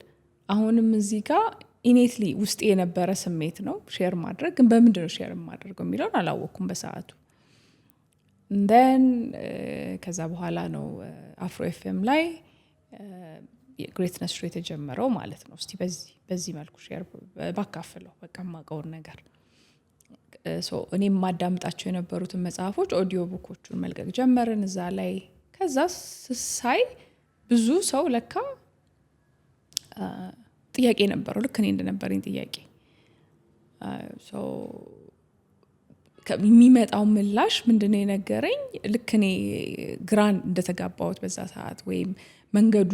አሁንም እዚህ ጋር ኢኔትሊ ውስጥ የነበረ ስሜት ነው ሼር ማድረግ። ግን በምንድን ነው ሼር የማደርገው የሚለውን አላወቅኩም በሰዓቱ። እንደን ከዛ በኋላ ነው አፍሮ ኤፍኤም ላይ ግሬትነስ ሾው የተጀመረው ማለት ነው። እስቲ በዚህ መልኩ ሼር ባካፍለው በቃ የማውቀውን ነገር እኔም ማዳምጣቸው የነበሩትን መጽሐፎች ኦዲዮ ቡኮቹን መልቀቅ ጀመርን እዛ ላይ። ከዛ ሳይ ብዙ ሰው ለካ ጥያቄ ነበረው ልክ እኔ እንደነበረኝ ጥያቄ። የሚመጣው ምላሽ ምንድነው የነገረኝ ልክ እኔ ግራን እንደተጋባሁት በዛ ሰዓት ወይም መንገዱ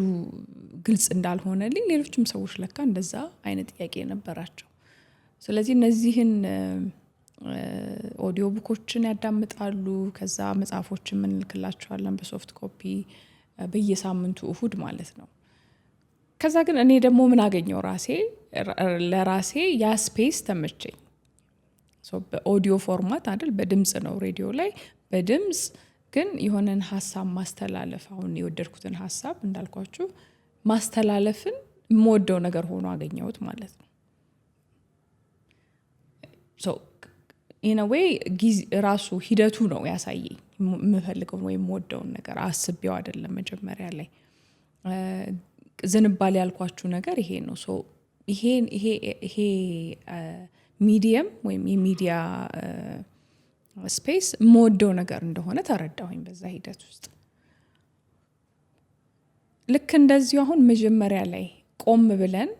ግልጽ እንዳልሆነልኝ ሌሎችም ሰዎች ለካ እንደዛ አይነት ጥያቄ ነበራቸው። ስለዚህ እነዚህን ኦዲዮ ቡኮችን ያዳምጣሉ። ከዛ መጽሐፎችን እንልክላቸዋለን በሶፍት ኮፒ በየሳምንቱ እሁድ ማለት ነው። ከዛ ግን እኔ ደግሞ ምን አገኘው ለራሴ ያ ስፔስ ተመቸኝ። በኦዲዮ ፎርማት አይደል በድምጽ ነው ሬዲዮ ላይ በድምጽ ግን የሆነን ሀሳብ ማስተላለፍ አሁን የወደድኩትን ሀሳብ እንዳልኳችሁ ማስተላለፍን የምወደው ነገር ሆኖ አገኘሁት ማለት ነው። ኢን አ ዌይ ራሱ ሂደቱ ነው ያሳየኝ የምፈልገው ወይም የምወደውን ነገር አስቤው አይደለም መጀመሪያ ላይ። ዝንባሌ ያልኳችሁ ነገር ይሄ ነው። ይሄ ሚዲየም ወይም የሚዲያ ስፔስ የምወደው ነገር እንደሆነ ተረዳሁኝ በዛ ሂደት ውስጥ። ልክ እንደዚሁ አሁን መጀመሪያ ላይ ቆም ብለን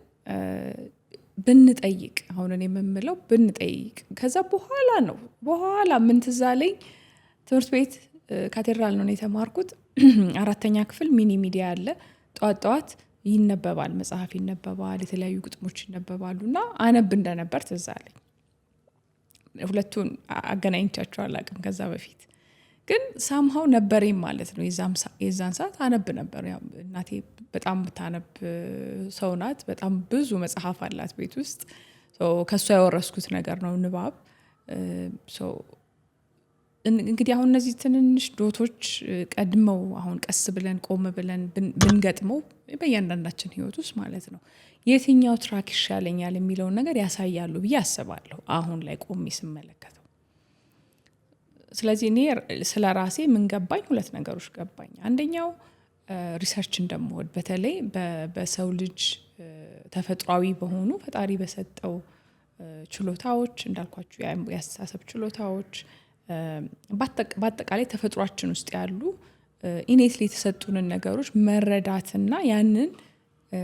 ብንጠይቅ አሁን እኔ የምምለው ብንጠይቅ ከዛ በኋላ ምን ትዝ አለኝ ትምህርት ቤት ካቴድራል ነው የተማርኩት። 4ኛ ክፍል ሚኒ ሚዲያ አለ ጠዋት ይነበባል፣ መጽሐፍ ይነበባል፣ የተለያዩ ግጥሞች ይነበባሉ እና አነብ እንደነበር ትዝ አለኝ። ሁለቱን አገናኝቻቸው አላውቅም ከዛ በፊት ግን ሳምሃው ነበረኝ ማለት ነው። የዛን ሰዓት አነብ ነበር። ያው እናቴ በጣም ብታነብ ሰው ናት። በጣም ብዙ መጽሐፍ አላት ቤት ውስጥ። ከሷ ያወረስኩት ነገር ነው ንባብ። እንግዲህ አሁን እነዚህ ትንንሽ ዶቶች ቀድመው አሁን ቀስ ብለን ቆም ብለን ብንገጥመው በእያንዳንዳችን ህይወት ውስጥ ማለት ነው የትኛው ትራክ ይሻለኛል የሚለውን ነገር ያሳያሉ ብዬ አስባለሁ አሁን ላይ ቆሜ ስመለከተው። ስለዚህ እኔ ስለ ራሴ ምን ገባኝ? ሁለት ነገሮች ገባኝ። አንደኛው ሪሰርች እንደምወድ በተለይ በሰው ልጅ ተፈጥሯዊ በሆኑ ፈጣሪ በሰጠው ችሎታዎች እንዳልኳችሁ የአስተሳሰብ ችሎታዎች በአጠቃላይ ተፈጥሯችን ውስጥ ያሉ ኢኔትሊ የተሰጡንን ነገሮች መረዳትና ያንን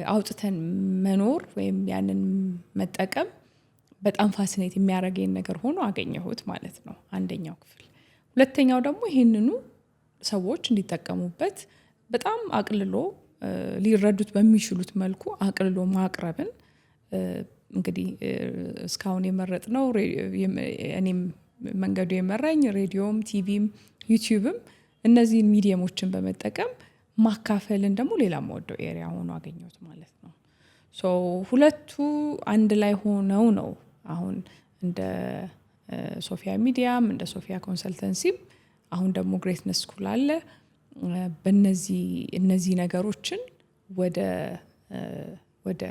አውጥተን መኖር ወይም ያንን መጠቀም በጣም ፋሲኔት የሚያደርገኝ ነገር ሆኖ አገኘሁት ማለት ነው አንደኛው ክፍል። ሁለተኛው ደግሞ ይሄንኑ ሰዎች እንዲጠቀሙበት በጣም አቅልሎ ሊረዱት በሚችሉት መልኩ አቅልሎ ማቅረብን እንግዲህ እስካሁን የመረጥነው እኔም መንገዱ የመራኝ ሬዲዮም፣ ቲቪም፣ ዩቲዩብም እነዚህን ሚዲየሞችን በመጠቀም ማካፈልን ደግሞ ሌላ የምወደው ኤሪያ ሆኖ አገኘሁት ማለት ነው። ሁለቱ አንድ ላይ ሆነው ነው አሁን እንደ ሶፊያ ሚዲያም እንደ ሶፊያ ኮንሰልተንሲም አሁን ደግሞ ግሬትነስ ስኩል አለ። እነዚህ ነገሮችን ወደ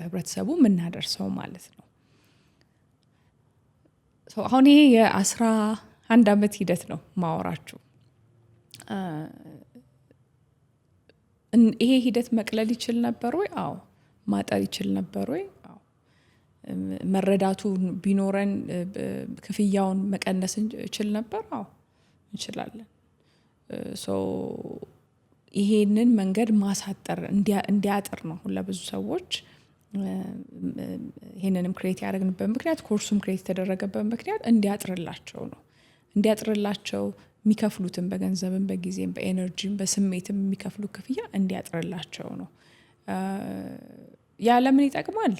ህብረተሰቡ የምናደርሰው ማለት ነው። አሁን ይሄ የ11 ዓመት ሂደት ነው ማወራችሁ። ይሄ ሂደት መቅለል ይችል ነበር ወይ? አዎ። ማጠር ይችል ነበር ወይ? አዎ። መረዳቱ ቢኖረን ክፍያውን መቀነስ እንችል ነበር? አዎ እንችላለን። ይሄንን መንገድ ማሳጠር እንዲያጥር ነው ለብዙ ሰዎች ይሄንንም ክሬት ያደረግንበት ምክንያት ኮርሱም ክሬት የተደረገበት ምክንያት እንዲያጥርላቸው ነው። እንዲያጥርላቸው የሚከፍሉትን በገንዘብም በጊዜም በኤነርጂም በስሜትም የሚከፍሉ ክፍያ እንዲያጥርላቸው ነው። ያ ለምን ይጠቅማል?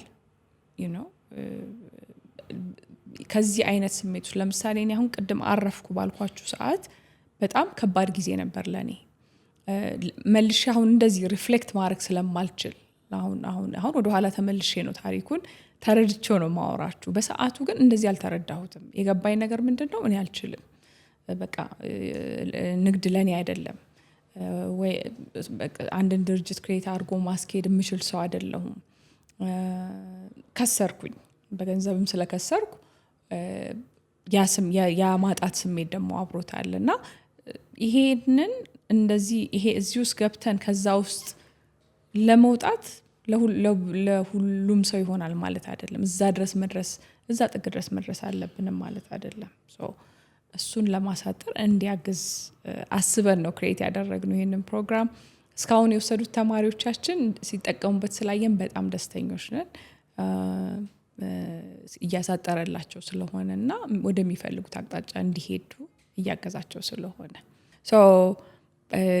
ከዚህ አይነት ስሜቶች ለምሳሌ እኔ አሁን ቅድም አረፍኩ ባልኳችሁ ሰዓት በጣም ከባድ ጊዜ ነበር ለኔ። መልሼ አሁን እንደዚህ ሪፍሌክት ማድረግ ስለማልችል አሁን ወደ ኋላ ተመልሼ ነው ታሪኩን ተረድቼው ነው ማወራችሁ። በሰዓቱ ግን እንደዚህ አልተረዳሁትም። የገባኝ ነገር ምንድነው? እኔ አልችልም። በቃ ንግድ ለኔ አይደለም ወይ አንድን ድርጅት ክሬት አድርጎ ማስኬድ የምችል ሰው አይደለሁም። ከሰርኩኝ፣ በገንዘብም ስለከሰርኩ ያ ማጣት ስሜት ደግሞ አብሮታል እና ይሄንን ይሄ እዚህ ውስጥ ገብተን ከዛ ውስጥ ለመውጣት ለሁሉም ሰው ይሆናል ማለት አይደለም። እዛ ጥግ ድረስ መድረስ አለብንም ማለት አይደለም። እሱን ለማሳጠር እንዲያግዝ አስበን ነው ክሬት ያደረግነው ይሄንን ፕሮግራም። እስካሁን የወሰዱት ተማሪዎቻችን ሲጠቀሙበት ስላየን በጣም ደስተኞች ነን። እያሳጠረላቸው ስለሆነ እና ወደሚፈልጉት አቅጣጫ እንዲሄዱ እያገዛቸው ስለሆነ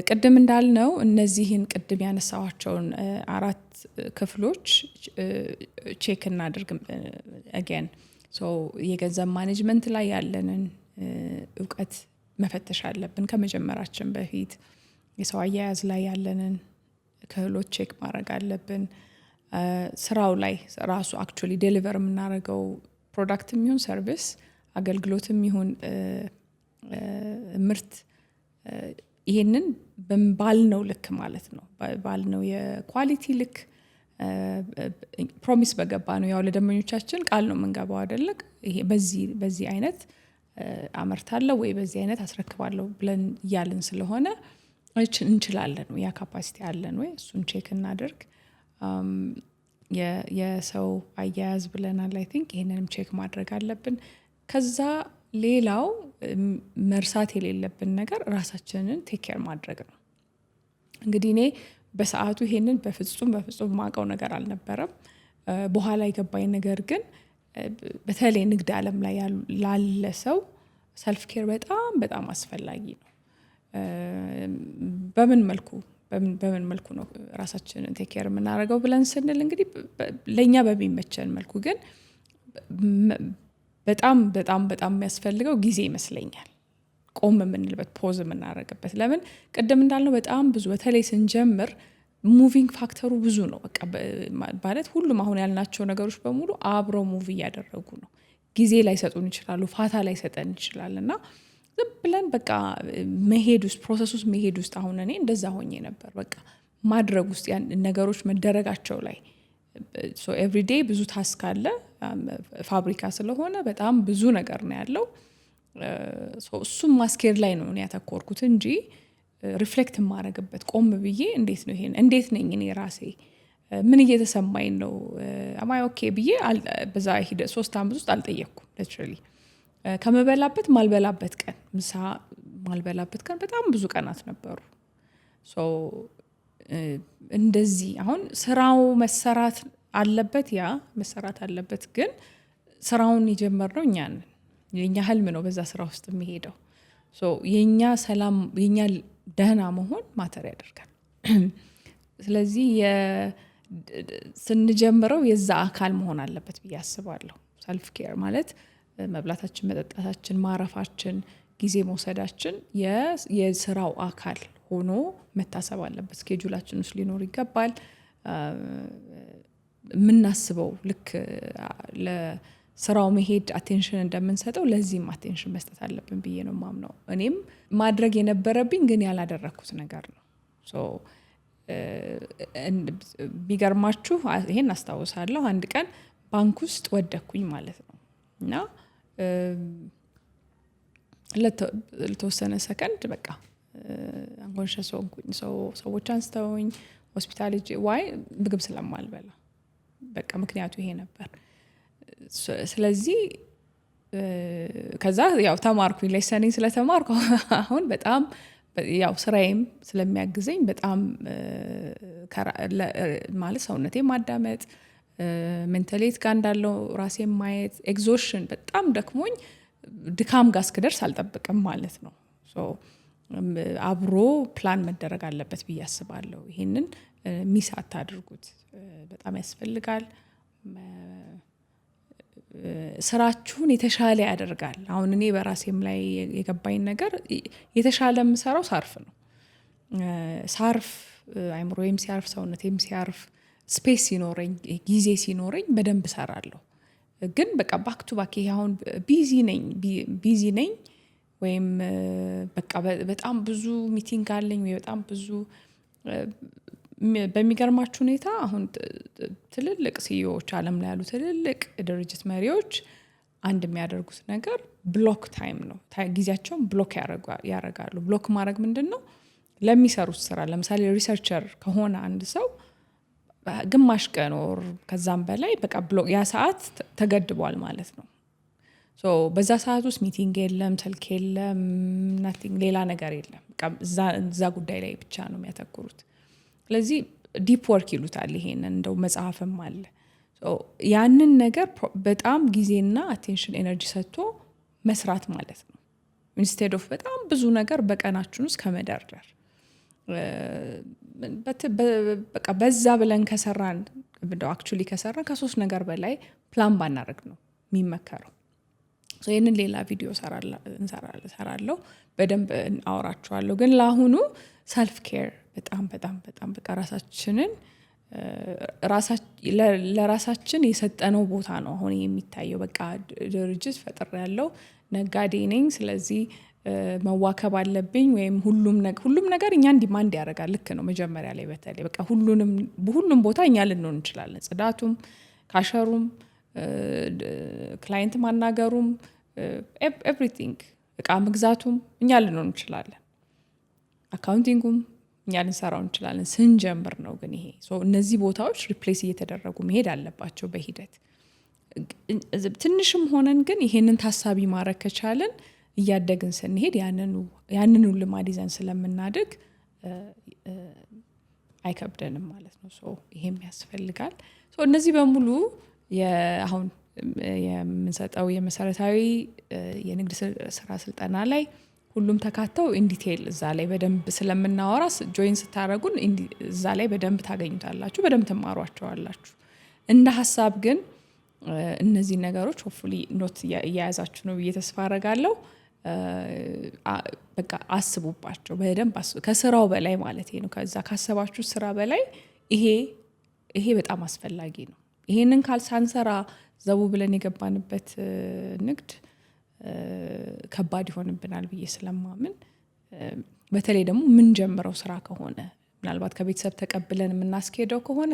ቅድም እንዳልነው እነዚህን ቅድም ያነሳዋቸውን 4 ክፍሎች ቼክ እናድርግ አገን። የገንዘብ ማኔጅመንት ላይ ያለንን እውቀት መፈተሽ አለብን ከመጀመራችን በፊት። የሰው አያያዝ ላይ ያለንን ክህሎት ቼክ ማድረግ አለብን። ስራው ላይ ራሱ አክቹዋሊ ዴሊቨር የምናደርገው ፕሮዳክትም ይሁን ሰርቪስ፣ አገልግሎትም ይሁን ምርት ይሄንን ባልነው ልክ ማለት ነው ባልነው የኳሊቲ ልክ ፕሮሚስ በገባ ነው። ያው ለደንበኞቻችን ቃል ነው የምንገባው አይደለ? ይሄ በዚህ አይነት አመርታለሁ ወይ በዚህ አይነት አስረክባለሁ ብለን እያልን ስለሆነ እንችላለን ወይ ያ ካፓሲቲ አለን ወይ እሱን ቼክ እናድርግ። የሰው አያያዝ ብለናል። አይ ቲንክ ይሄንንም ቼክ ማድረግ አለብን። ከዛ ሌላው መርሳት የሌለብን ነገር ራሳችንን ቴክ ኬር ማድረግ ነው። እንግዲህ እኔ በሰዓቱ ይሄንን በፍጹም ማውቀው ነገር አልነበረም። በኋላ የገባኝ ነገር ግን በተለይ ንግድ ዓለም ላይ ላለ ሰው ሰልፍ ኬር በጣም አስፈላጊ ነው። በምን መልኩ በምን መልኩ ነው ራሳችንን ቴክ ኬር የምናደርገው ብለን ስንል እንግዲህ ለኛ በሚመቸን መልኩ ግን በጣም በጣም በጣም የሚያስፈልገው ጊዜ ይመስለኛል። ቆም የምንልበት ፖዝ የምናደርግበት ለምን ቅድም እንዳልነው በጣም ብዙ በተለይ ስንጀምር ሙቪንግ ፋክተሩ ብዙ ነው። በቃ ማለት ሁሉም አሁን ያልናቸው ነገሮች በሙሉ አብረው ሙቭ እያደረጉ ነው። ጊዜ ላይ ሰጡን ይችላሉ፣ ፋታ ላይ ሰጠን ይችላል እና ዝም ብለን በቃ መሄድ ውስጥ ፕሮሰስ ውስጥ መሄድ ውስጥ አሁን እኔ እንደዛ ሆኜ ነበር። በቃ ማድረግ ውስጥ ያን ነገሮች መደረጋቸው ላይ ሶ ኤቭሪዴይ ብዙ ታስክ አለ። ፋብሪካ ስለሆነ በጣም ብዙ ነገር ነው ያለው። እሱም ማስኬድ ላይ ነው ያተኮርኩት እንጂ ሪፍሌክት የማደርግበት ቆም ብዬ እንዴት ነው ይሄን እንዴት ነኝ እኔ ራሴ ምን እየተሰማኝ ነው አማይ ኦኬ ብዬ በዛ ሂደ 3 ዓመት ውስጥ አልጠየቅኩም። ሊትራሊ ከመበላበት ማልበላበት ቀን ምሳ ማልበላበት ቀን በጣም ብዙ ቀናት ነበሩ። ሶ እንደዚህ አሁን ስራው መሰራት አለበት፣ ያ መሰራት አለበት። ግን ስራውን የጀመርነው እኛ ነን። የኛ ህልም ነው በዛ ስራ ውስጥ የሚሄደው። ሶ የኛ ሰላም የኛ ደህና መሆን ማተር ያደርጋል። ስለዚህ ስንጀምረው የዛ አካል መሆን አለበት ብዬ አስባለሁ። ሰልፍ ኬር ማለት መብላታችን፣ መጠጣታችን፣ ማረፋችን፣ ጊዜ መውሰዳችን የስራው አካል ሆኖ መታሰብ አለበት። ስኬጁላችን ውስጥ ሊኖር ይገባል። የምናስበው ልክ ለስራው መሄድ አቴንሽን እንደምንሰጠው ለዚህም አቴንሽን መስጠት አለብን ብዬ ነው የማምነው። እኔም ማድረግ የነበረብኝ ግን ያላደረኩት ነገር ነው። ሶ ቢገርማችሁ ይሄን አስታውሳለሁ። አንድ ቀን ባንክ ውስጥ ወደኩኝ ማለት ነው እና ለተወሰነ ሰከንድ በቃ አንኮንሸስ ሆንኩኝ። ሰዎች አንስተውኝ ሆስፒታል ዋይ ምግብ ስለማልበላ በቃ ምክንያቱ ይሄ ነበር። ስለዚህ ከዛ ያው ተማርኩኝ ሌሰኔን ስለተማርኩ አሁን በጣም ያው ስራዬም ስለሚያግዘኝ በጣም ማለት ሰውነቴን ማዳመጥ ሜንታሊት ጋር እንዳለው ራሴን ማየት ኤግዞሽን በጣም ደክሞኝ ድካም ጋር እስክደርስ አልጠብቅም ማለት ነው። ሶ አብሮ ፕላን መደረግ አለበት ብዬ አስባለሁ። ይሄንን ሚስ አታድርጉት፣ በጣም ያስፈልጋል። ስራችሁን የተሻለ ያደርጋል። አሁን እኔ በራሴም ላይ የገባኝ ነገር የተሻለ የምሰራው ሳርፍ ነው። ሳርፍ አይምሮዬም ሲያርፍ፣ ሰውነቴም ሲያርፍ፣ ስፔስ ሲኖረኝ፣ ጊዜ ሲኖረኝ በደንብ እሰራለሁ። ግን በቃ ባክ ቱ ባክ ይሄ አሁን ቢዚ ነኝ ወይም በቃ በጣም ብዙ ሚቲንግ አለኝ ወይ በጣም ብዙ በሚገርማችሁ ሁኔታ አሁን ትልልቅ ሲኢኦዎች ዓለም ላይ ያሉ ትልልቅ ድርጅት መሪዎች አንድ የሚያደርጉት ነገር ብሎክ ታይም ነው። ጊዜያቸውን ብሎክ ያደርጋሉ። ብሎክ ማድረግ ምንድን ነው? ለሚሰሩት ስራ ለምሳሌ ሪሰርቸር ከሆነ አንድ ሰው ግማሽ ቀን ወር ከዛም በላይ በቃ ብሎክ ያ ሰዓት ተገድቧል ማለት ነው። ሶ በዛ ሰዓት ውስጥ ሚቲንግ የለም፣ ስልክ የለም፣ ናቲንግ ሌላ ነገር የለም። በቃ እዛ ጉዳይ ላይ ብቻ ነው የሚያተኩሩት። ስለዚህ ዲፕ ወርክ ይሉታል ይሄንን፣ እንደው መጽሐፍም አለ። ያንን ነገር በጣም ጊዜና አቴንሽን ኤነርጂ ሰጥቶ መስራት ማለት ነው። ኢንስቴድ ኦፍ በጣም ብዙ ነገር በቀናችን ውስጥ ከመደርደር በቃ በዛ ብለን ከሰራን እንደው አክቹሊ ከሰራን ከ3 ነገር በላይ ፕላን ባናደርግ ነው የሚመከረው። ይህንን ሌላ ቪዲዮ ሰራለሁ በደንብ አወራችኋለሁ። ግን ለአሁኑ ሰልፍ ኬር በጣም በጣም በጣም በቃ ራሳችንን ለራሳችን የሰጠነው ቦታ ነው አሁን የሚታየው። በቃ ድርጅት ፈጥር ያለው ነጋዴ ነኝ፣ ስለዚህ መዋከብ አለብኝ ወይም ሁሉም ነገር እኛን ዲማንድ ያደርጋል። ልክ ነው። መጀመሪያ ላይ በተለይ በቃ በሁሉም ቦታ እኛ ልንሆን እንችላለን። ጽዳቱም፣ ካሸሩም፣ ክላይንት ማናገሩም፣ ኤቭሪቲንግ እቃ መግዛቱም እኛ ልንሆን እንችላለን። አካውንቲንጉም እኛ ልንሰራው እንችላለን። ስንጀምር ነው ግን ይሄ እነዚህ ቦታዎች ሪፕሌስ እየተደረጉ መሄድ አለባቸው በሂደት። ትንሽም ሆነን ግን ይሄንን ታሳቢ ማድረግ ከቻለን እያደግን ስንሄድ ያንኑ ልማድ ይዘን ስለምናድግ አይከብደንም ማለት ነው። ይሄም ያስፈልጋል። እነዚህ በሙሉ አሁን የምንሰጠው የመሰረታዊ የንግድ ስራ ስልጠና ላይ ሁሉም ተካተው ኢንዲቴል እዛ ላይ በደንብ ስለምናወራ ጆይን ስታደርጉን እዛ ላይ በደንብ ታገኙታላችሁ፣ በደንብ ትማሯቸዋላችሁ። እንደ ሀሳብ ግን እነዚህ ነገሮች ሆፕፉሊ ኖት እየያዛችሁ ነው ብዬ ተስፋ አደርጋለሁ። በቃ አስቡባቸው በደንብ ከስራው በላይ ማለት ነው። ከዛ ካሰባችሁ ስራ በላይ ይሄ በጣም አስፈላጊ ነው። ይሄንን ሳንሰራ ዘቡ ብለን የገባንበት ንግድ ከባድ ይሆንብናል ብዬ ስለማምን በተለይ ደግሞ የምንጀምረው ስራ ከሆነ ምናልባት ከቤተሰብ ተቀብለን የምናስኬደው ከሆነ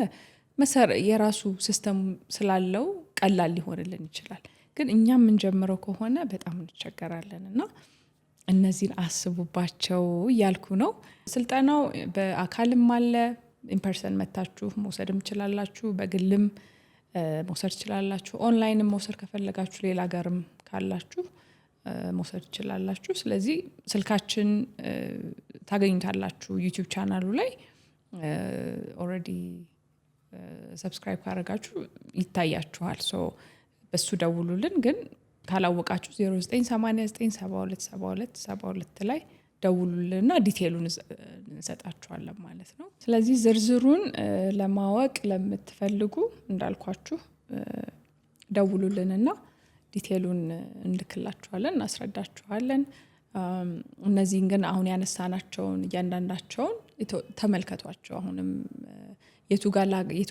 የራሱ ሲስተም ስላለው ቀላል ሊሆንልን ይችላል። ግን እኛ የምንጀምረው ከሆነ በጣም እንቸገራለን እና እነዚህን አስቡባቸው እያልኩ ነው። ስልጠናው በአካልም አለ፣ ኢንፐርሰን መታችሁ መውሰድም ትችላላችሁ፣ በግልም መውሰድ ትችላላችሁ፣ ኦንላይንም መውሰድ ከፈለጋችሁ ሌላ ሀገርም ካላችሁ መውሰድ ትችላላችሁ። ስለዚህ ስልካችን ታገኙታላችሁ ዩቲዩብ ቻናሉ ላይ ኦልሬዲ ሰብስክራይብ ካደረጋችሁ ይታያችኋል። በሱ ደውሉልን። ግን ካላወቃችሁ 0989727272 ላይ ደውሉልንና ዲቴሉን እንሰጣችኋለን ማለት ነው። ስለዚህ ዝርዝሩን ለማወቅ ለምትፈልጉ እንዳልኳችሁ ደውሉልንና ዲቴሉን እንልክላችኋለን፣ እናስረዳችኋለን። እነዚህን ግን አሁን ያነሳናቸውን እያንዳንዳቸውን ተመልከቷቸው። አሁንም የቱ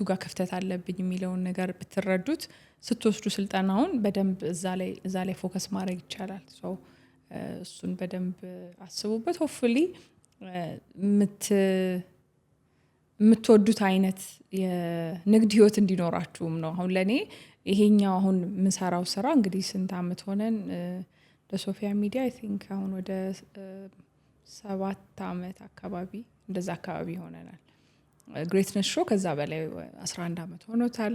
ጋር ክፍተት አለብኝ የሚለውን ነገር ብትረዱት ስትወስዱ ስልጠናውን በደንብ እዛ ላይ ፎከስ ማድረግ ይቻላል። እሱን በደንብ አስቡበት። ሆፕፉሊ የምትወዱት አይነት የንግድ ህይወት እንዲኖራችሁም ነው። አሁን ለእኔ ይሄኛው አሁን የምሰራው ስራ እንግዲህ ስንት አመት ሆነን ለሶፊያ ሚዲያ አይ ቲንክ አሁን ወደ 7 አመት አካባቢ እንደዛ አካባቢ ሆነናል። ግሬትነስ ሾው ከዛ በላይ 11 አመት ሆኖታል።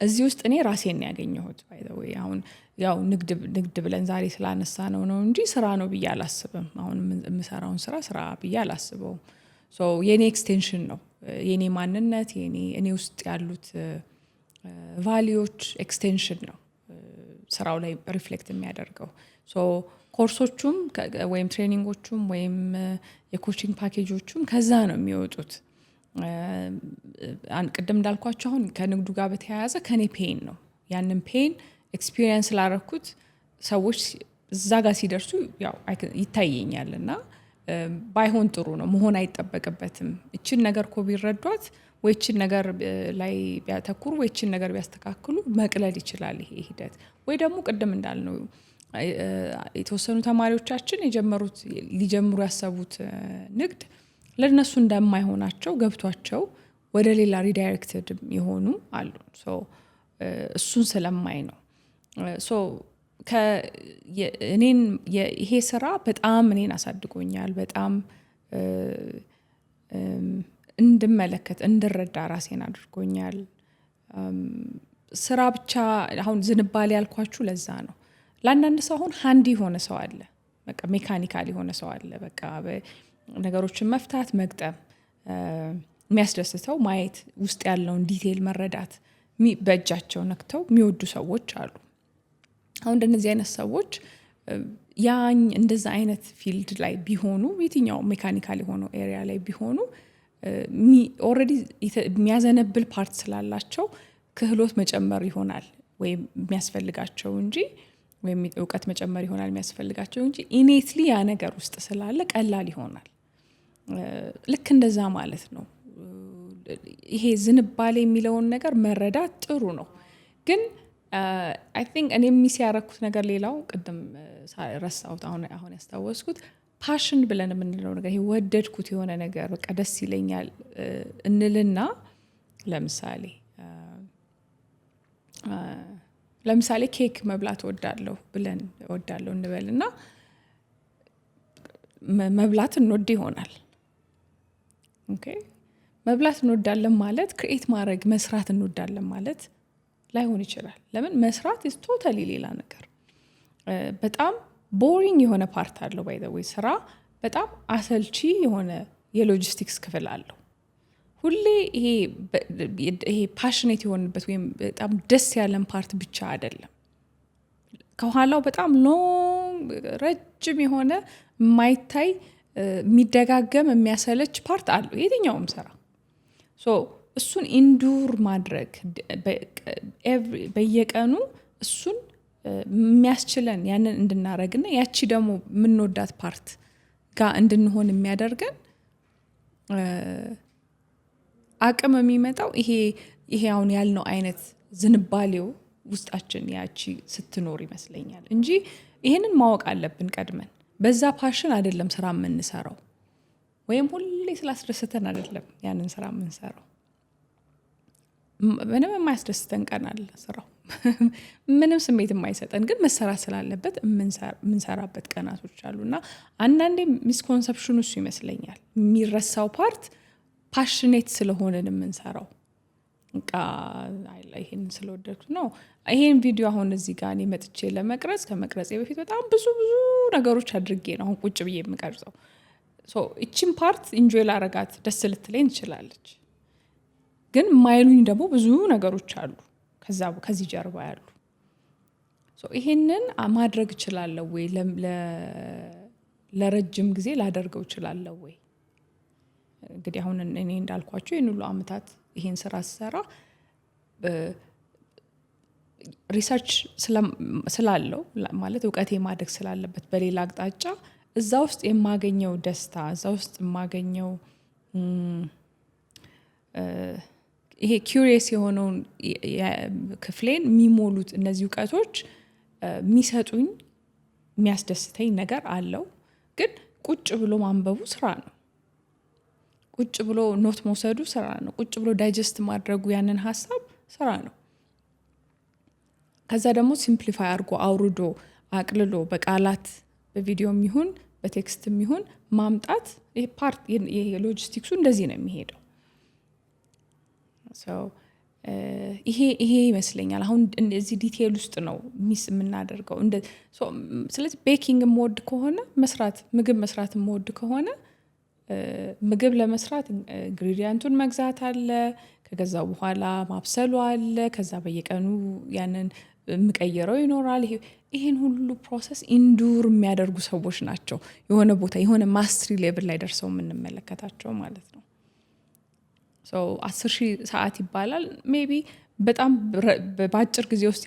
እዚህ ውስጥ እኔ ራሴን ያገኘሁት ባይ ዘ ወይ አሁን ያው ንግድ ብለን ዛሬ ስላነሳ ነው እንጂ ስራ ነው ብዬ አላስብም። አሁን የምሰራውን ስራ ብዬ አላስበውም። የኔ ኤክስቴንሽን ነው፣ የኔ ማንነት፣ እኔ ውስጥ ያሉት ቫሊዎች ኤክስቴንሽን ነው ስራው ላይ ሪፍሌክት የሚያደርገው። ኮርሶቹም ወይም ትሬኒንጎቹም ወይም የኮቺንግ ፓኬጆቹም ከዛ ነው የሚወጡት። ቅድም እንዳልኳቸው አሁን ከንግዱ ጋር በተያያዘ ከኔ ፔን ነው፣ ያንን ፔን ኤክስፒሪየንስ ላረኩት ሰዎች እዛ ጋር ሲደርሱ ያው ይታየኛል። እና ባይሆን ጥሩ ነው፣ መሆን አይጠበቅበትም። እችን ነገር እኮ ቢረዷት ወይ እችን ነገር ላይ ቢያተኩሩ ወይ እችን ነገር ቢያስተካክሉ መቅለል ይችላል ይሄ ሂደት። ወይ ደግሞ ቅድም እንዳልነው የተወሰኑ ተማሪዎቻችን ሊጀምሩ ያሰቡት ንግድ ለነሱ እንደማይሆናቸው ገብቷቸው ወደ ሌላ ሪዳይሬክትድ የሆኑ አሉ። እሱን ስለማይ ነው። ይሄ ስራ በጣም እኔን አሳድጎኛል። በጣም እንድመለከት እንድረዳ ራሴን አድርጎኛል። ስራ ብቻ አሁን ዝንባሌ ያልኳችሁ ለዛ ነው። ለአንዳንድ ሰው አሁን ሃንዲ የሆነ ሰው አለ፣ በቃ ሜካኒካል የሆነ ሰው አለ። በቃ ነገሮችን መፍታት መግጠም የሚያስደስተው ማየት፣ ውስጥ ያለውን ዲቴል መረዳት በእጃቸው ነክተው የሚወዱ ሰዎች አሉ። አሁን እንደነዚህ አይነት ሰዎች እንደዛ አይነት ፊልድ ላይ ቢሆኑ፣ የትኛው ሜካኒካል የሆነው ኤሪያ ላይ ቢሆኑ ኦልሬዲ የሚያዘነብል ፓርት ስላላቸው ክህሎት መጨመር ይሆናል ወይም የሚያስፈልጋቸው እንጂ ወይም እውቀት መጨመር ይሆናል የሚያስፈልጋቸው እንጂ ኢኔትሊ ያ ነገር ውስጥ ስላለ ቀላል ይሆናል። ልክ እንደዛ ማለት ነው። ይሄ ዝንባሌ የሚለውን ነገር መረዳት ጥሩ ነው። ግን አይ ቲንክ እኔ ሚስ ያረኩት ነገር ሌላው ቅድም ረሳሁት፣ አሁን ያስታወስኩት ፓሽን ብለን የምንለው ነገር ይሄ ወደድኩት የሆነ ነገር በቃ ደስ ይለኛል እንልና ለምሳሌ ኬክ መብላት ወዳለሁ እንበልና መብላት እንወድ ይሆናል። ኦኬ መብላት እንወዳለን ማለት ክሬት ማድረግ መስራት እንወዳለን ማለት ላይሆን ይችላል። ለምን መስራት is totally ሌላ ነገር። በጣም ቦሪንግ የሆነ ፓርት አለው ባይ ዘ ወይ ስራ በጣም አሰልቺ የሆነ የሎጂስቲክስ ክፍል አለው። ሁሌ ይሄ ፓሽኔት የሆነበት ወይም በጣም ደስ ያለን ፓርት ብቻ አይደለም። ከኋላው በጣም ሎንግ ረጅም የሆነ የማይታይ የሚደጋገም የሚያሰለች ፓርት አለው የትኛውም ስራ። እሱን ኢንዱር ማድረግ በየቀኑ እሱን የሚያስችለን ያንን እንድናረግና ያቺ ደግሞ የምንወዳት ፓርት ጋር እንድንሆን የሚያደርገን አቅም የሚመጣው ይሄ አሁን ያልነው አይነት ዝንባሌው ውስጣችን ያቺ ስትኖር ይመስለኛል እንጂ ይሄንን ማወቅ አለብን ቀድመን። በዛ ፓሽን አይደለም ስራ የምንሰራው፣ ወይም ሁሌ ስላስደስተን አይደለም ያንን ስራ የምንሰራው። ምንም የማያስደስተን ቀን አለ ስራው ምንም ስሜት የማይሰጠን ግን መሰራት ስላለበት የምንሰራበት ቀናቶች አሉና አንዳንዴ ሚስኮንሰፕሽኑ እሱ ይመስለኛል የሚረሳው ፓርት ፓሽኔት ስለሆነን የምንሰራው። ይሄን ስለወደድኩት ነው። ይሄን ቪዲዮ አሁን እዚህ ጋር እኔ መጥቼ ለመቅረጽ ከመቅረጼ በፊት በጣም ብዙ ነገሮች አድርጌ ነው አሁን ቁጭ ብዬ የምቀርጸው። እቺን ፓርት ኢንጆይ ላረጋት ደስ ልትለኝ ትችላለች፣ ግን ማይሉኝ ደግሞ ብዙ ነገሮች አሉ ከዚህ ጀርባ ያሉ። ይሄንን ማድረግ እችላለሁ ወይ? ለረጅም ጊዜ ላደርገው እችላለሁ ወይ? እንግዲህ አሁን እኔ እንዳልኳቸው ይህን ሁሉ አመታት ይሄን ስራ ስሰራ ሪሰርች ስላለው ማለት እውቀቴ ማደግ ስላለበት በሌላ አቅጣጫ እዛ ውስጥ የማገኘው ደስታ፣ እዛ ውስጥ የማገኘው ይሄ ኪዩሪየስ የሆነውን ክፍሌን የሚሞሉት እነዚህ እውቀቶች የሚሰጡኝ የሚያስደስተኝ ነገር አለው። ግን ቁጭ ብሎ ማንበቡ ስራ ነው። ቁጭ ብሎ ኖት መውሰዱ ስራ ነው። ቁጭ ብሎ ዳይጀስት ማድረጉ ያንን ሀሳብ ስራ ነው። ከዛ ደግሞ ሲምፕሊፋይ አድርጎ አውርዶ አቅልሎ በቃላት በቪዲዮም ይሁን በቴክስትም ይሁን ማምጣት ይሄ ፓርት የሎጂስቲክሱ እንደዚህ ነው የሚሄደው። ይሄ ይመስለኛል አሁን እዚህ ዲቴይል ውስጥ ነው ሚስ የምናደርገው። ስለዚህ ቤኪንግ የምወድ ከሆነ ምግብ መስራት የምወድ ከሆነ ምግብ ለመስራት ኢንግሪዲየንቱን መግዛት አለ፣ ከገዛ በኋላ ማብሰሉ አለ፣ ከዛ በየቀኑ ያንን የምቀይረው ይኖራል። ይሄን ሁሉ ፕሮሰስ ኢንዱር የሚያደርጉ ሰዎች ናቸው የሆነ ቦታ የሆነ ማስትሪ ሌቭል ላይ ደርሰው የምንመለከታቸው ማለት ነው። 10,000 ሰዓት ይባላል። ሜቢ በጣም በአጭር ጊዜ ውስጥ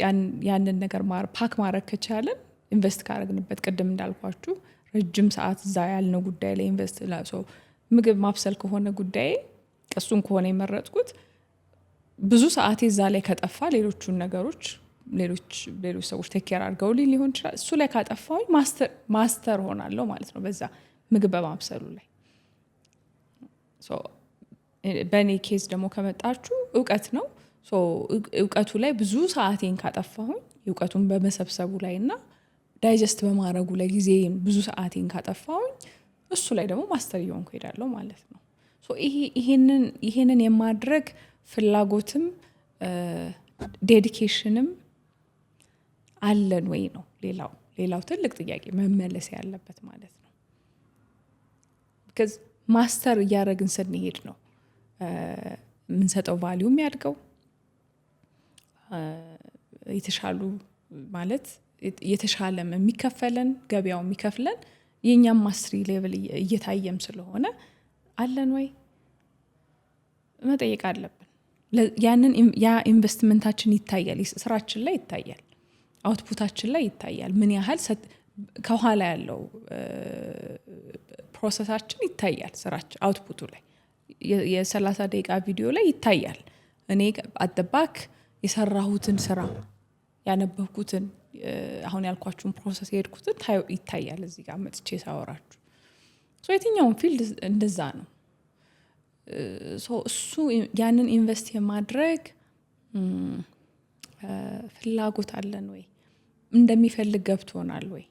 ያንን ነገር ፓክ ማድረግ ከቻለን ኢንቨስት ካረግንበት፣ ቅድም እንዳልኳችሁ ረጅም ሰዓት እዛ ያልነው ጉዳይ ላይ ኢንቨስት ምግብ ማብሰል ከሆነ ጉዳይ እሱን ከሆነ የመረጥኩት ብዙ ሰዓቴ እዛ ላይ ከጠፋ ሌሎቹን ነገሮች ሌሎች ሰዎች ቴኬር አድርገው ሊሆን ይችላል። እሱ ላይ ካጠፋሁኝ ማስተር ሆናለሁ ማለት ነው በዛ ምግብ በማብሰሉ ላይ። በእኔ ኬዝ ደግሞ ከመጣችሁ እውቀት ነው። እውቀቱ ላይ ብዙ ሰዓቴን ካጠፋሁኝ እውቀቱን በመሰብሰቡ ላይ እና ዳይጀስት በማድረጉ ላይ ጊዜን ብዙ ሰዓቴን ካጠፋሁኝ እሱ ላይ ደግሞ ማስተር እየሆንኩ ሄዳለሁ ማለት ነው። ይሄንን የማድረግ ፍላጎትም ዴዲኬሽንም አለን ወይ ነው ሌላው ትልቅ ጥያቄ መመለስ ያለበት ማለት ነው። ማስተር እያደረግን ስንሄድ ነው የምንሰጠው ቫሊዩ የሚያድገው። የተሻሉ ማለት የተሻለም የሚከፈለን ገበያው የሚከፍለን የኛም ማስትሪ ሌቭል እየታየም ስለሆነ አለን ወይ መጠየቅ አለብን። ያ ኢንቨስትመንታችን ይታያል፣ ስራችን ላይ ይታያል፣ አውትፑታችን ላይ ይታያል። ምን ያህል ከኋላ ያለው ፕሮሰሳችን ይታያል። ስራችን አውትፑቱ ላይ የ30 ደቂቃ ቪዲዮ ላይ ይታያል። እኔ አጠባክ የሰራሁትን ስራ ያነበብኩትን አሁን ያልኳችሁን ፕሮሰስ የሄድኩትን ይታያል እዚህ ጋር መጥቼ ሳወራችሁ። የትኛውን ፊልድ እንደዛ ነው። እሱ ያንን ኢንቨስት የማድረግ ፍላጎት አለን ወይ? እንደሚፈልግ ገብቶናል ወይ?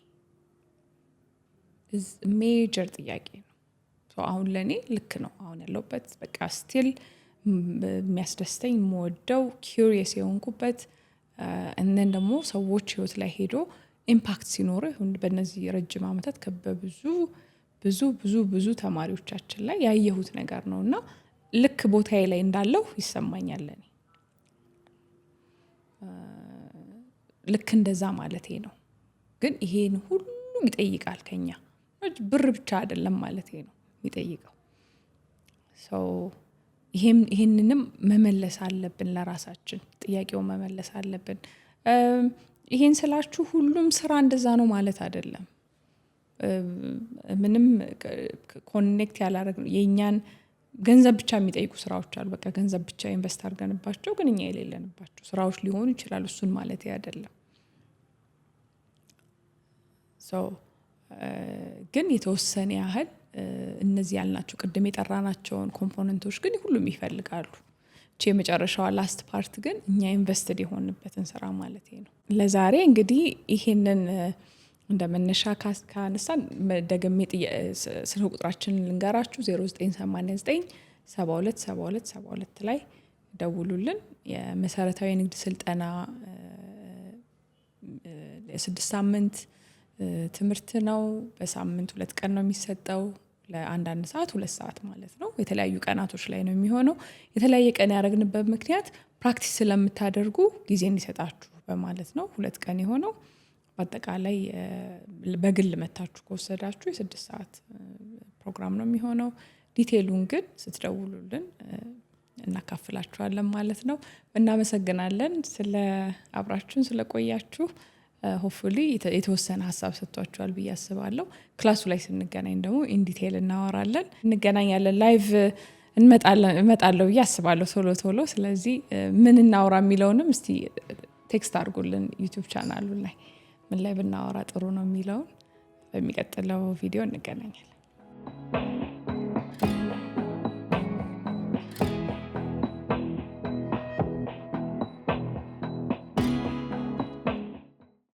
ሜጀር ጥያቄ ነው። አሁን ለእኔ ልክ ነው አሁን ያለሁበት በቃ ስቲል የሚያስደስተኝ የምወደው ኪዩሪየስ የሆንኩበት እነን ደግሞ ሰዎች ህይወት ላይ ሄዶ ኢምፓክት ሲኖረው በእነዚህ ረጅም ዓመታት ከበብዙ ብዙ ብዙ ብዙ ተማሪዎቻችን ላይ ያየሁት ነገር ነው እና ልክ ቦታዬ ላይ እንዳለሁ ይሰማኛል። እኔ ልክ እንደዛ ማለቴ ነው። ግን ይሄን ሁሉ ሁሉም ይጠይቃል ከኛ ብር ብቻ አይደለም ማለት ነው የሚጠይቀው። ይሄንንም መመለስ አለብን፣ ለራሳችን ጥያቄው መመለስ አለብን። ይሄን ስላችሁ ሁሉም ስራ እንደዛ ነው ማለት አይደለም። ምንም ኮኔክት ያላረግ የኛን ገንዘብ ብቻ የሚጠይቁ ስራዎች አሉ። በቃ ገንዘብ ብቻ ኢንቨስት አድርገንባቸው ግን እኛ የሌለንባቸው ስራዎች ሊሆኑ ይችላሉ። እሱን ማለት አይደለም። ግን የተወሰነ ያህል እነዚህ ያልናቸው ቅድም የጠራናቸውን ኮምፖነንቶች ግን ሁሉም ይፈልጋሉ። የመጨረሻዋ ላስት ፓርት ግን እኛ ኢንቨስትድ የሆንበትን ስራ ማለት ነው። ለዛሬ እንግዲህ ይሄንን እንደመነሻ ካነሳን ደግሜ ስልክ ቁጥራችንን ልንገራችሁ 0989727272 ላይ ደውሉልን። የመሰረታዊ ንግድ ስልጠና 6 ሳምንት ትምህርት ነው። በሳምንት 2 ቀን ነው የሚሰጠው። ለአንዳንድ ሰዓት 2 ሰዓት ማለት ነው። የተለያዩ ቀናቶች ላይ ነው የሚሆነው። የተለያየ ቀን ያደረግንበት ምክንያት ፕራክቲስ ስለምታደርጉ ጊዜ እንዲሰጣችሁ በማለት ነው 2 ቀን የሆነው። በአጠቃላይ በግል መታችሁ ከወሰዳችሁ የ6 ሰዓት ፕሮግራም ነው የሚሆነው። ዲቴሉን ግን ስትደውሉልን እናካፍላችኋለን ማለት ነው። እናመሰግናለን ስለ አብራችሁን ስለቆያችሁ። ሆፕፉሊ የተወሰነ ሀሳብ ሰጥቷችኋል ብዬ አስባለሁ። ክላሱ ላይ ስንገናኝ ደግሞ ኢን ዲቴል እናወራለን። እንገናኛለን። ላይቭ እመጣለሁ ብዬ አስባለሁ ቶሎ። ስለዚህ ምን እናወራ የሚለውንም እስቲ ቴክስት አድርጉልን ዩቲዩብ ቻናሉ ላይ ምን ላይ ብናወራ ጥሩ ነው የሚለውን። በሚቀጥለው ቪዲዮ እንገናኛለን።